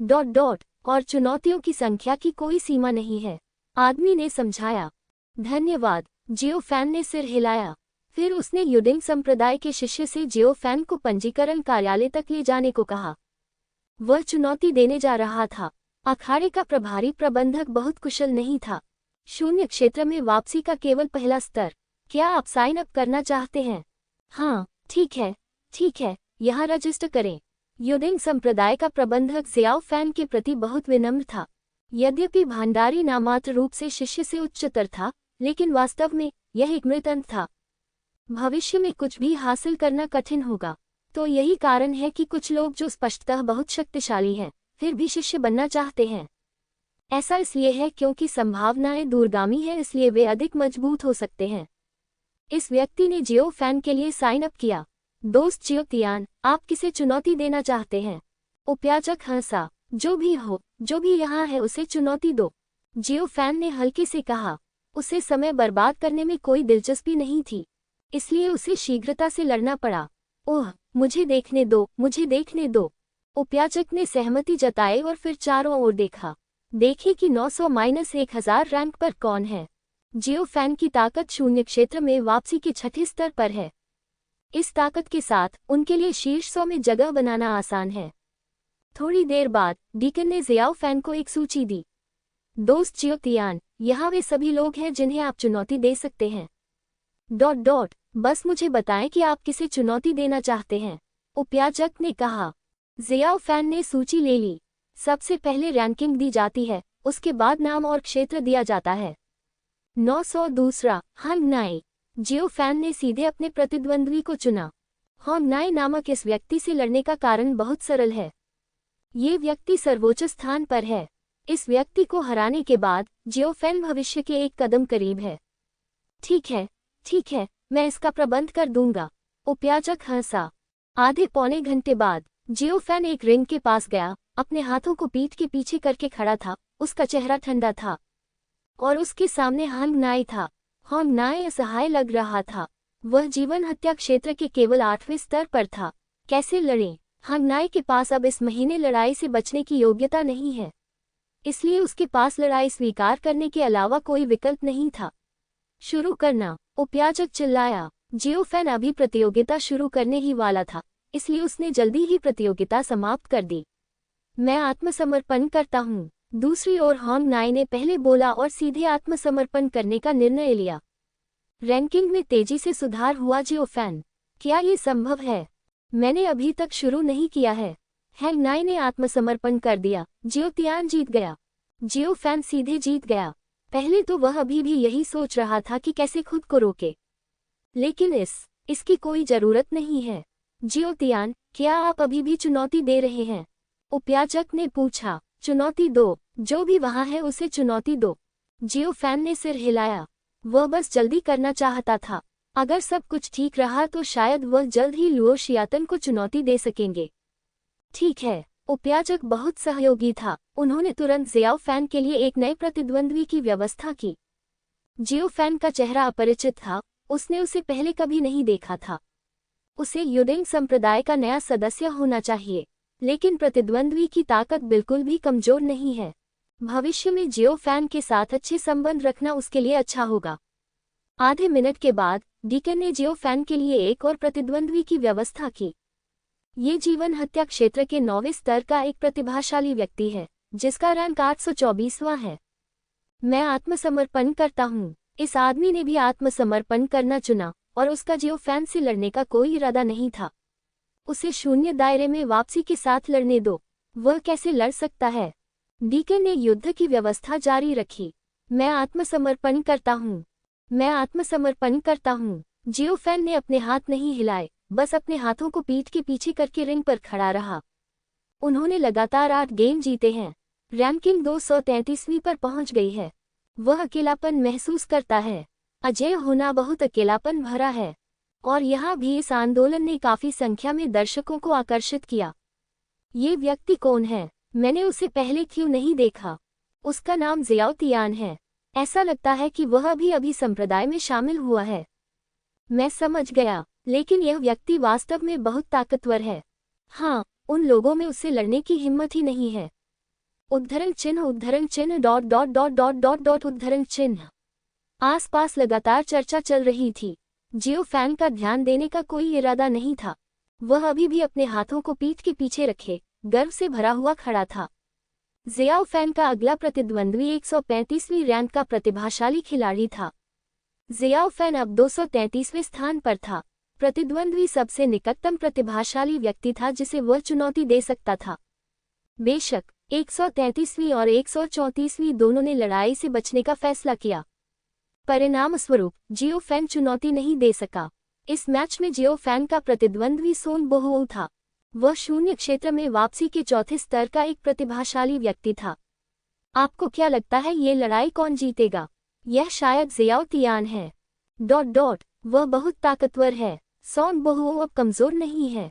S1: Dot dot. और चुनौतियों की संख्या की कोई सीमा नहीं है, आदमी ने समझाया। धन्यवाद। जियोफैन ने सिर हिलाया। फिर उसने युडिंग संप्रदाय के शिष्य से जियोफैन को पंजीकरण कार्यालय तक ले जाने को कहा। वह चुनौती देने जा रहा था। अखाड़े का प्रभारी प्रबंधक बहुत कुशल नहीं था। शून्य क्षेत्र में वापसी का केवल पहला स्तर। क्या आप साइन अप करना चाहते हैं? हाँ, ठीक है, यहाँ रजिस्टर करें। युडिंग संप्रदाय का प्रबंधक जियोफैन के प्रति बहुत विनम्र था। यद्यपि भंडारी नामात्र रूप से शिष्य से उच्चतर था, लेकिन वास्तव में यह एक मृत अंत था। भविष्य में कुछ भी हासिल करना कठिन होगा। तो यही कारण है कि कुछ लोग जो स्पष्टतः बहुत शक्तिशाली हैं, फिर भी शिष्य बनना चाहते हैं। ऐसा इसलिए है क्योंकि संभावनाएं दूरगामी हैं, इसलिए वे अधिक मजबूत हो सकते हैं। इस व्यक्ति ने जियोफैन के लिए साइन अप किया। दोस्त जियोतियान, आप किसे चुनौती देना चाहते हैं? उपयाचक हंसा। जो भी यहाँ है उसे चुनौती दो। जियोफैन ने हल्के से कहा। उसे समय बर्बाद करने में कोई दिलचस्पी नहीं थी, इसलिए उसे शीघ्रता से लड़ना पड़ा। ओह, मुझे देखने दो। उपयाचक ने सहमति जताई और फिर चारों ओर देखा। देखे कि 900-1000 रैंक पर कौन है। जियोफैन की ताकत शून्य क्षेत्र में वापसी के 6ठे स्तर पर है। इस ताकत के साथ उनके लिए शीर्ष 100 में जगह बनाना आसान है। थोड़ी देर बाद डीकन ने जियोफैन को एक सूची दी। दोस्त जियोतियान, यहाँ वे सभी लोग हैं जिन्हें आप चुनौती दे सकते हैं। Dot dot. बस मुझे बताएं कि आप किसे चुनौती देना चाहते हैं, उपयाचक ने कहा। जियोफैन ने सूची ले ली। सबसे पहले रैंकिंग दी जाती है, उसके बाद नाम और क्षेत्र दिया जाता है। 900 दूसरा, हंगनाई। जियोफैन ने सीधे अपने प्रतिद्वंद्वी को चुना। हंगनाई नामक इस व्यक्ति से लड़ने का कारण बहुत सरल है। ये व्यक्ति सर्वोच्च स्थान पर है। इस व्यक्ति को हराने के बाद जियोफैन भविष्य के एक कदम करीब है। ठीक है, मैं इसका प्रबंध कर दूंगा। उपयाचक हंसा। आधे पौने घंटे बाद जियोफैन एक रिंग के पास गया, अपने हाथों को पीठ के पीछे करके खड़ा था। उसका चेहरा ठंडा था और उसके सामने हंगनाई था। हंगनाई असहाय लग रहा था। वह जीवन हत्या क्षेत्र के केवल 8वें स्तर पर था। कैसे लड़ें? हंगनाई के पास अब इस महीने लड़ाई से बचने की योग्यता नहीं है, इसलिए उसके पास लड़ाई स्वीकार करने के अलावा कोई विकल्प नहीं था। शुरू करना, उपयाचक चिल्लाया। जियोफैन अभी प्रतियोगिता शुरू करने ही वाला था, इसलिए उसने जल्दी ही प्रतियोगिता समाप्त कर दी। मैं आत्मसमर्पण करता हूँ। दूसरी ओर हंगनाई ने पहले बोला और सीधे आत्मसमर्पण करने का निर्णय लिया। रैंकिंग में तेजी से सुधार हुआ। जियोफैन, क्या ये संभव है? मैंने अभी तक शुरू नहीं किया है। हंगनाई ने आत्मसमर्पण कर दिया। जियोतियान जीत गया। जियोफैन सीधे जीत गया। पहले तो वह अभी भी यही सोच रहा था कि कैसे खुद को रोके, लेकिन इसकी कोई जरूरत नहीं है। जियोतियान, क्या आप अभी भी चुनौती दे रहे हैं? उपयाचक ने पूछा। चुनौती दो, जो भी वहां है उसे चुनौती दो। जियोफैन ने सिर हिलाया। वह बस जल्दी करना चाहता था। अगर सब कुछ ठीक रहा तो शायद वह जल्द ही लुओ शियातन को चुनौती दे सकेंगे। ठीक है। उपयाचक बहुत सहयोगी था। उन्होंने तुरंत जियोफैन के लिए एक नए प्रतिद्वंद्वी की व्यवस्था की। जियोफैन का चेहरा अपरिचित था, उसने उसे पहले कभी नहीं देखा था। उसे युडिंग संप्रदाय का नया सदस्य होना चाहिए, लेकिन प्रतिद्वंद्वी की ताकत बिल्कुल भी कमजोर नहीं है। भविष्य में जियोफैन के साथ अच्छे संबंध रखना उसके लिए अच्छा होगा। आधे मिनट के बाद डीकन ने जियो फैन के लिए एक और प्रतिद्वंद्वी की व्यवस्था की। ये जीवन हत्या क्षेत्र के 9वें स्तर का एक प्रतिभाशाली व्यक्ति है, जिसका रैंक 824वां है। मैं आत्मसमर्पण करता हूँ। इस आदमी ने भी आत्मसमर्पण करना चुना और उसका जियो फैन से लड़ने का कोई इरादा नहीं था। उसे शून्य दायरे में वापसी के साथ लड़ने दो। वह कैसे लड़ सकता है? डीकन ने युद्ध की व्यवस्था जारी रखी। मैं आत्मसमर्पण करता हूँ। मैं आत्मसमर्पण करता हूँ। जियो फैन ने अपने हाथ नहीं हिलाए, बस अपने हाथों को पीठ के पीछे करके रिंग पर खड़ा रहा। उन्होंने लगातार 8 गेम जीते हैं। रैंकिंग 233वीं पर पहुंच गई है। वह अकेलापन महसूस करता है। अजेय होना बहुत अकेलापन भरा है। और यहाँ भी इस आंदोलन ने काफी संख्या में दर्शकों को आकर्षित किया। ये व्यक्ति कौन है? मैंने उसे पहले क्यों नहीं देखा? उसका नाम ज़ियाओ तियान है। ऐसा लगता है कि वह अभी संप्रदाय में शामिल हुआ है। मैं समझ गया, लेकिन यह व्यक्ति वास्तव में बहुत ताकतवर है। हाँ, उन लोगों में उससे लड़ने की हिम्मत ही नहीं है। उद्धरण चिन्ह उद्धरण चिन्ह। आसपास लगातार चर्चा चल रही थी। जियो फैन का ध्यान देने का कोई इरादा नहीं था। वह अभी भी अपने हाथों को पीठ के पीछे रखे गर्व से भरा हुआ खड़ा था। ज़ियाओ फैन का अगला प्रतिद्वंद्वी 135वीं रैंक का प्रतिभाशाली खिलाड़ी था। ज़ियाओ फैन अब 233वें स्थान पर था। प्रतिद्वंद्वी सबसे निकटतम प्रतिभाशाली व्यक्ति था जिसे वह चुनौती दे सकता था। बेशक 133वीं और 134वीं दोनों ने लड़ाई से बचने का फैसला किया। परिणामस्वरूप जियो फैन चुनौती नहीं दे सका। इस मैच में जियो फैन का प्रतिद्वंद्वी सोन बोहुओ था। वह शून्य क्षेत्र में वापसी के चौथे स्तर का एक प्रतिभाशाली व्यक्ति था। आपको क्या लगता है ये लड़ाई कौन जीतेगा? यह शायद ज़ियाओ तियान है। वह बहुत ताकतवर है। सोन बोहुओ अब कमजोर नहीं है।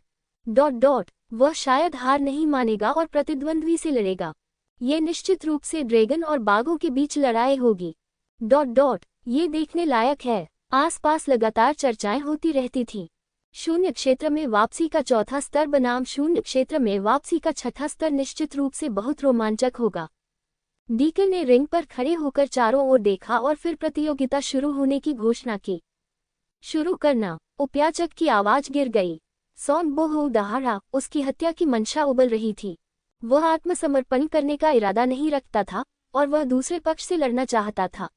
S1: वह शायद हार नहीं मानेगा और प्रतिद्वंद्वी से लड़ेगा। ये निश्चित रूप से ड्रैगन और बाघों के बीच लड़ाई होगी। ये देखने लायक है। आसपास लगातार चर्चाएं होती रहती थीं। शून्य क्षेत्र में वापसी का चौथा स्तर बनाम शून्य क्षेत्र में वापसी का छठा स्तर निश्चित रूप से बहुत रोमांचक होगा। डीकन ने रिंग पर खड़े होकर चारों ओर देखा और फिर प्रतियोगिता शुरू होने की घोषणा की। शुरू करना। उपयाचक की आवाज गिर गई। सोन बोहुओ दहाड़ा, उसकी हत्या की मंशा उबल रही थी। वह आत्मसमर्पण करने का इरादा नहीं रखता था और वह दूसरे पक्ष से लड़ना चाहता था।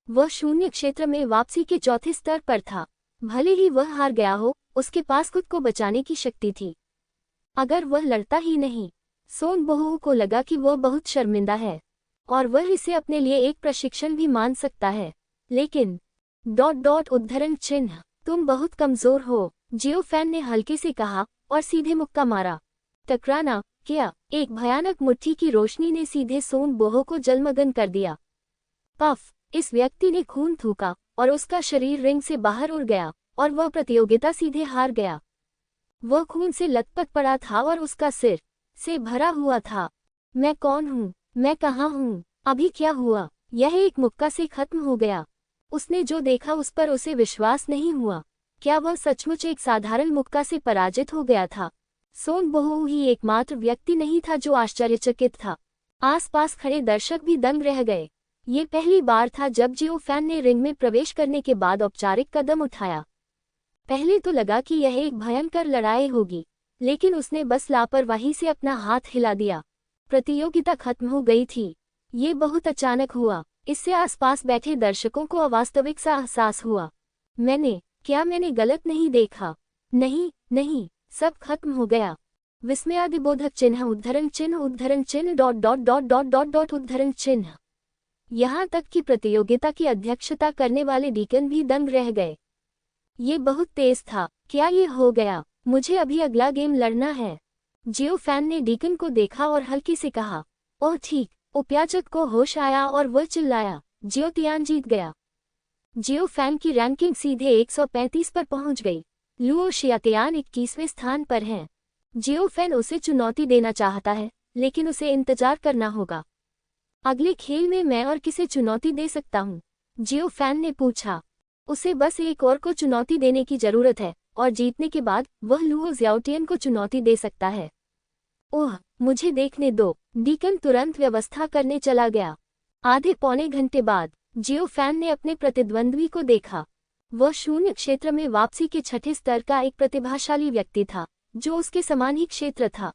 S1: वह शून्य क्षेत्र में वापसी के चौथे स्तर पर था। भले ही वह हार गया हो, उसके पास खुद को बचाने की शक्ति थी। अगर वह लड़ता ही नहीं, सोन बोहुओ को लगा कि वह बहुत शर्मिंदा है और वह इसे अपने लिए एक प्रशिक्षण भी मान सकता है। लेकिन उद्धरण चिन्ह, तुम बहुत कमजोर हो, जियो फैन ने हल्के से कहा और सीधे मुक्का मारा। टकराना क्या? एक भयानक मुट्ठी की रोशनी ने सीधे सोन बोहुओ को जलमग्न कर दिया। पफ! इस व्यक्ति ने खून थूका और उसका शरीर रिंग से बाहर उड़ गया और वह प्रतियोगिता सीधे हार गया। वह खून से लथपथ पड़ा था और उसका सिर से भरा हुआ था। मैं कौन हूँ? मैं कहाँ हूँ? अभी क्या हुआ? यह एक मुक्का से खत्म हो गया। उसने जो देखा उस पर उसे विश्वास नहीं हुआ। क्या वह सचमुच एक साधारण मुक्का से पराजित हो गया था? सोन बोहुओ ही एकमात्र व्यक्ति नहीं था जो आश्चर्यचकित था। आसपास खड़े दर्शक भी दंग रह गए। ये पहली बार था जब जियो फैन ने रिंग में प्रवेश करने के बाद औपचारिक कदम उठाया। पहले तो लगा कि यह एक भयंकर लड़ाई होगी, लेकिन उसने बस लापरवाही से अपना हाथ हिला दिया। प्रतियोगिता खत्म हो गई थी। ये बहुत अचानक हुआ। इससे आसपास बैठे दर्शकों को अवास्तविक सा एहसास हुआ। क्या मैंने गलत नहीं देखा? नहीं, सब खत्म हो गया। विस्मयादिबोधक चिन्ह उद्धरण चिन्ह उद्धरण चिन्ह। यहाँ तक कि प्रतियोगिता की अध्यक्षता करने वाले डीकन भी दंग रह गए। ये बहुत तेज था। क्या ये हो गया? मुझे अभी अगला गेम लड़ना है। जियो फैन ने डीकन को देखा और हल्के से कहा, ओह ठीक। उपयाचक को होश आया और वह चिल्लाया, जियो तियान जीत गया। जियो फैन की रैंकिंग सीधे 135 पर पहुंच गई। लुओ शियातियान 21वें स्थान पर हैं। जियो फैन उसे चुनौती देना चाहता है, लेकिन उसे इंतजार करना होगा। अगले खेल में मैं और किसे चुनौती दे सकता हूँ? जियो फैन ने पूछा। उसे बस एक और को चुनौती देने की जरूरत है और जीतने के बाद वह लुओ ज़ियाओटियन को चुनौती दे सकता है। ओह, मुझे देखने दो। डीकन तुरंत व्यवस्था करने चला गया। आधे पौने घंटे बाद जियो फैन ने अपने प्रतिद्वंद्वी को देखा। वह शून्य क्षेत्र में वापसी के छठे स्तर का एक प्रतिभाशाली व्यक्ति था, जो उसके समान ही क्षेत्र था।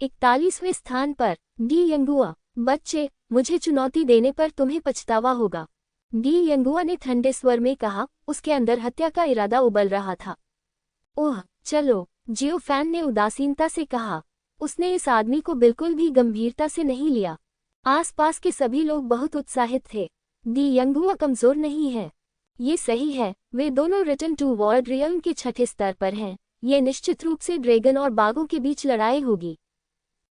S1: 41वें स्थान पर डी यंगुआ। बच्चे, मुझे चुनौती देने पर तुम्हें पछतावा होगा, डी यंगुआ ने ठंडे स्वर में कहा। उसके अंदर हत्या का इरादा उबल रहा था। ओह चलो, जियो फैन ने उदासीनता से कहा। उसने इस आदमी को बिल्कुल भी गंभीरता से नहीं लिया। आसपास के सभी लोग बहुत उत्साहित थे। डी यंगुआ कमजोर नहीं है। ये सही है, वे दोनों रिटर्न टू वर्ल्ड रियल्म के छठे स्तर पर हैं। ये निश्चित रूप से ड्रैगन और बाघों के बीच लड़ाई होगी।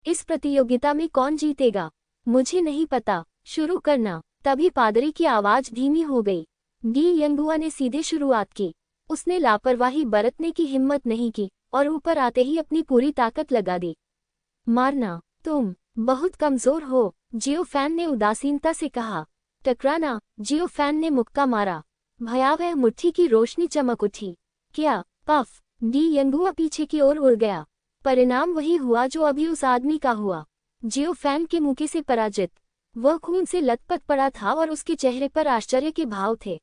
S1: इस प्रतियोगिता में कौन जीतेगा, मुझे नहीं पता। शुरू करना। तभी पादरी की आवाज धीमी हो गई। डी यंगुआ ने सीधे शुरुआत की। उसने लापरवाही बरतने की हिम्मत नहीं की और ऊपर आते ही अपनी पूरी ताकत लगा दी। मारना, तुम बहुत कमजोर हो, जियो फैन ने उदासीनता से कहा। टकराना, जियो फैन ने मुक्का मारा। भयावह मुट्ठी की रोशनी चमक उठी। क्या? पफ! डी यंगुआ पीछे की ओर उड़ गया। परिणाम वही हुआ जो अभी उस आदमी का हुआ। जियो फैन के मुक्के से पराजित। वह खून से लथपथ पड़ा था और उसके चेहरे पर आश्चर्य के भाव थे।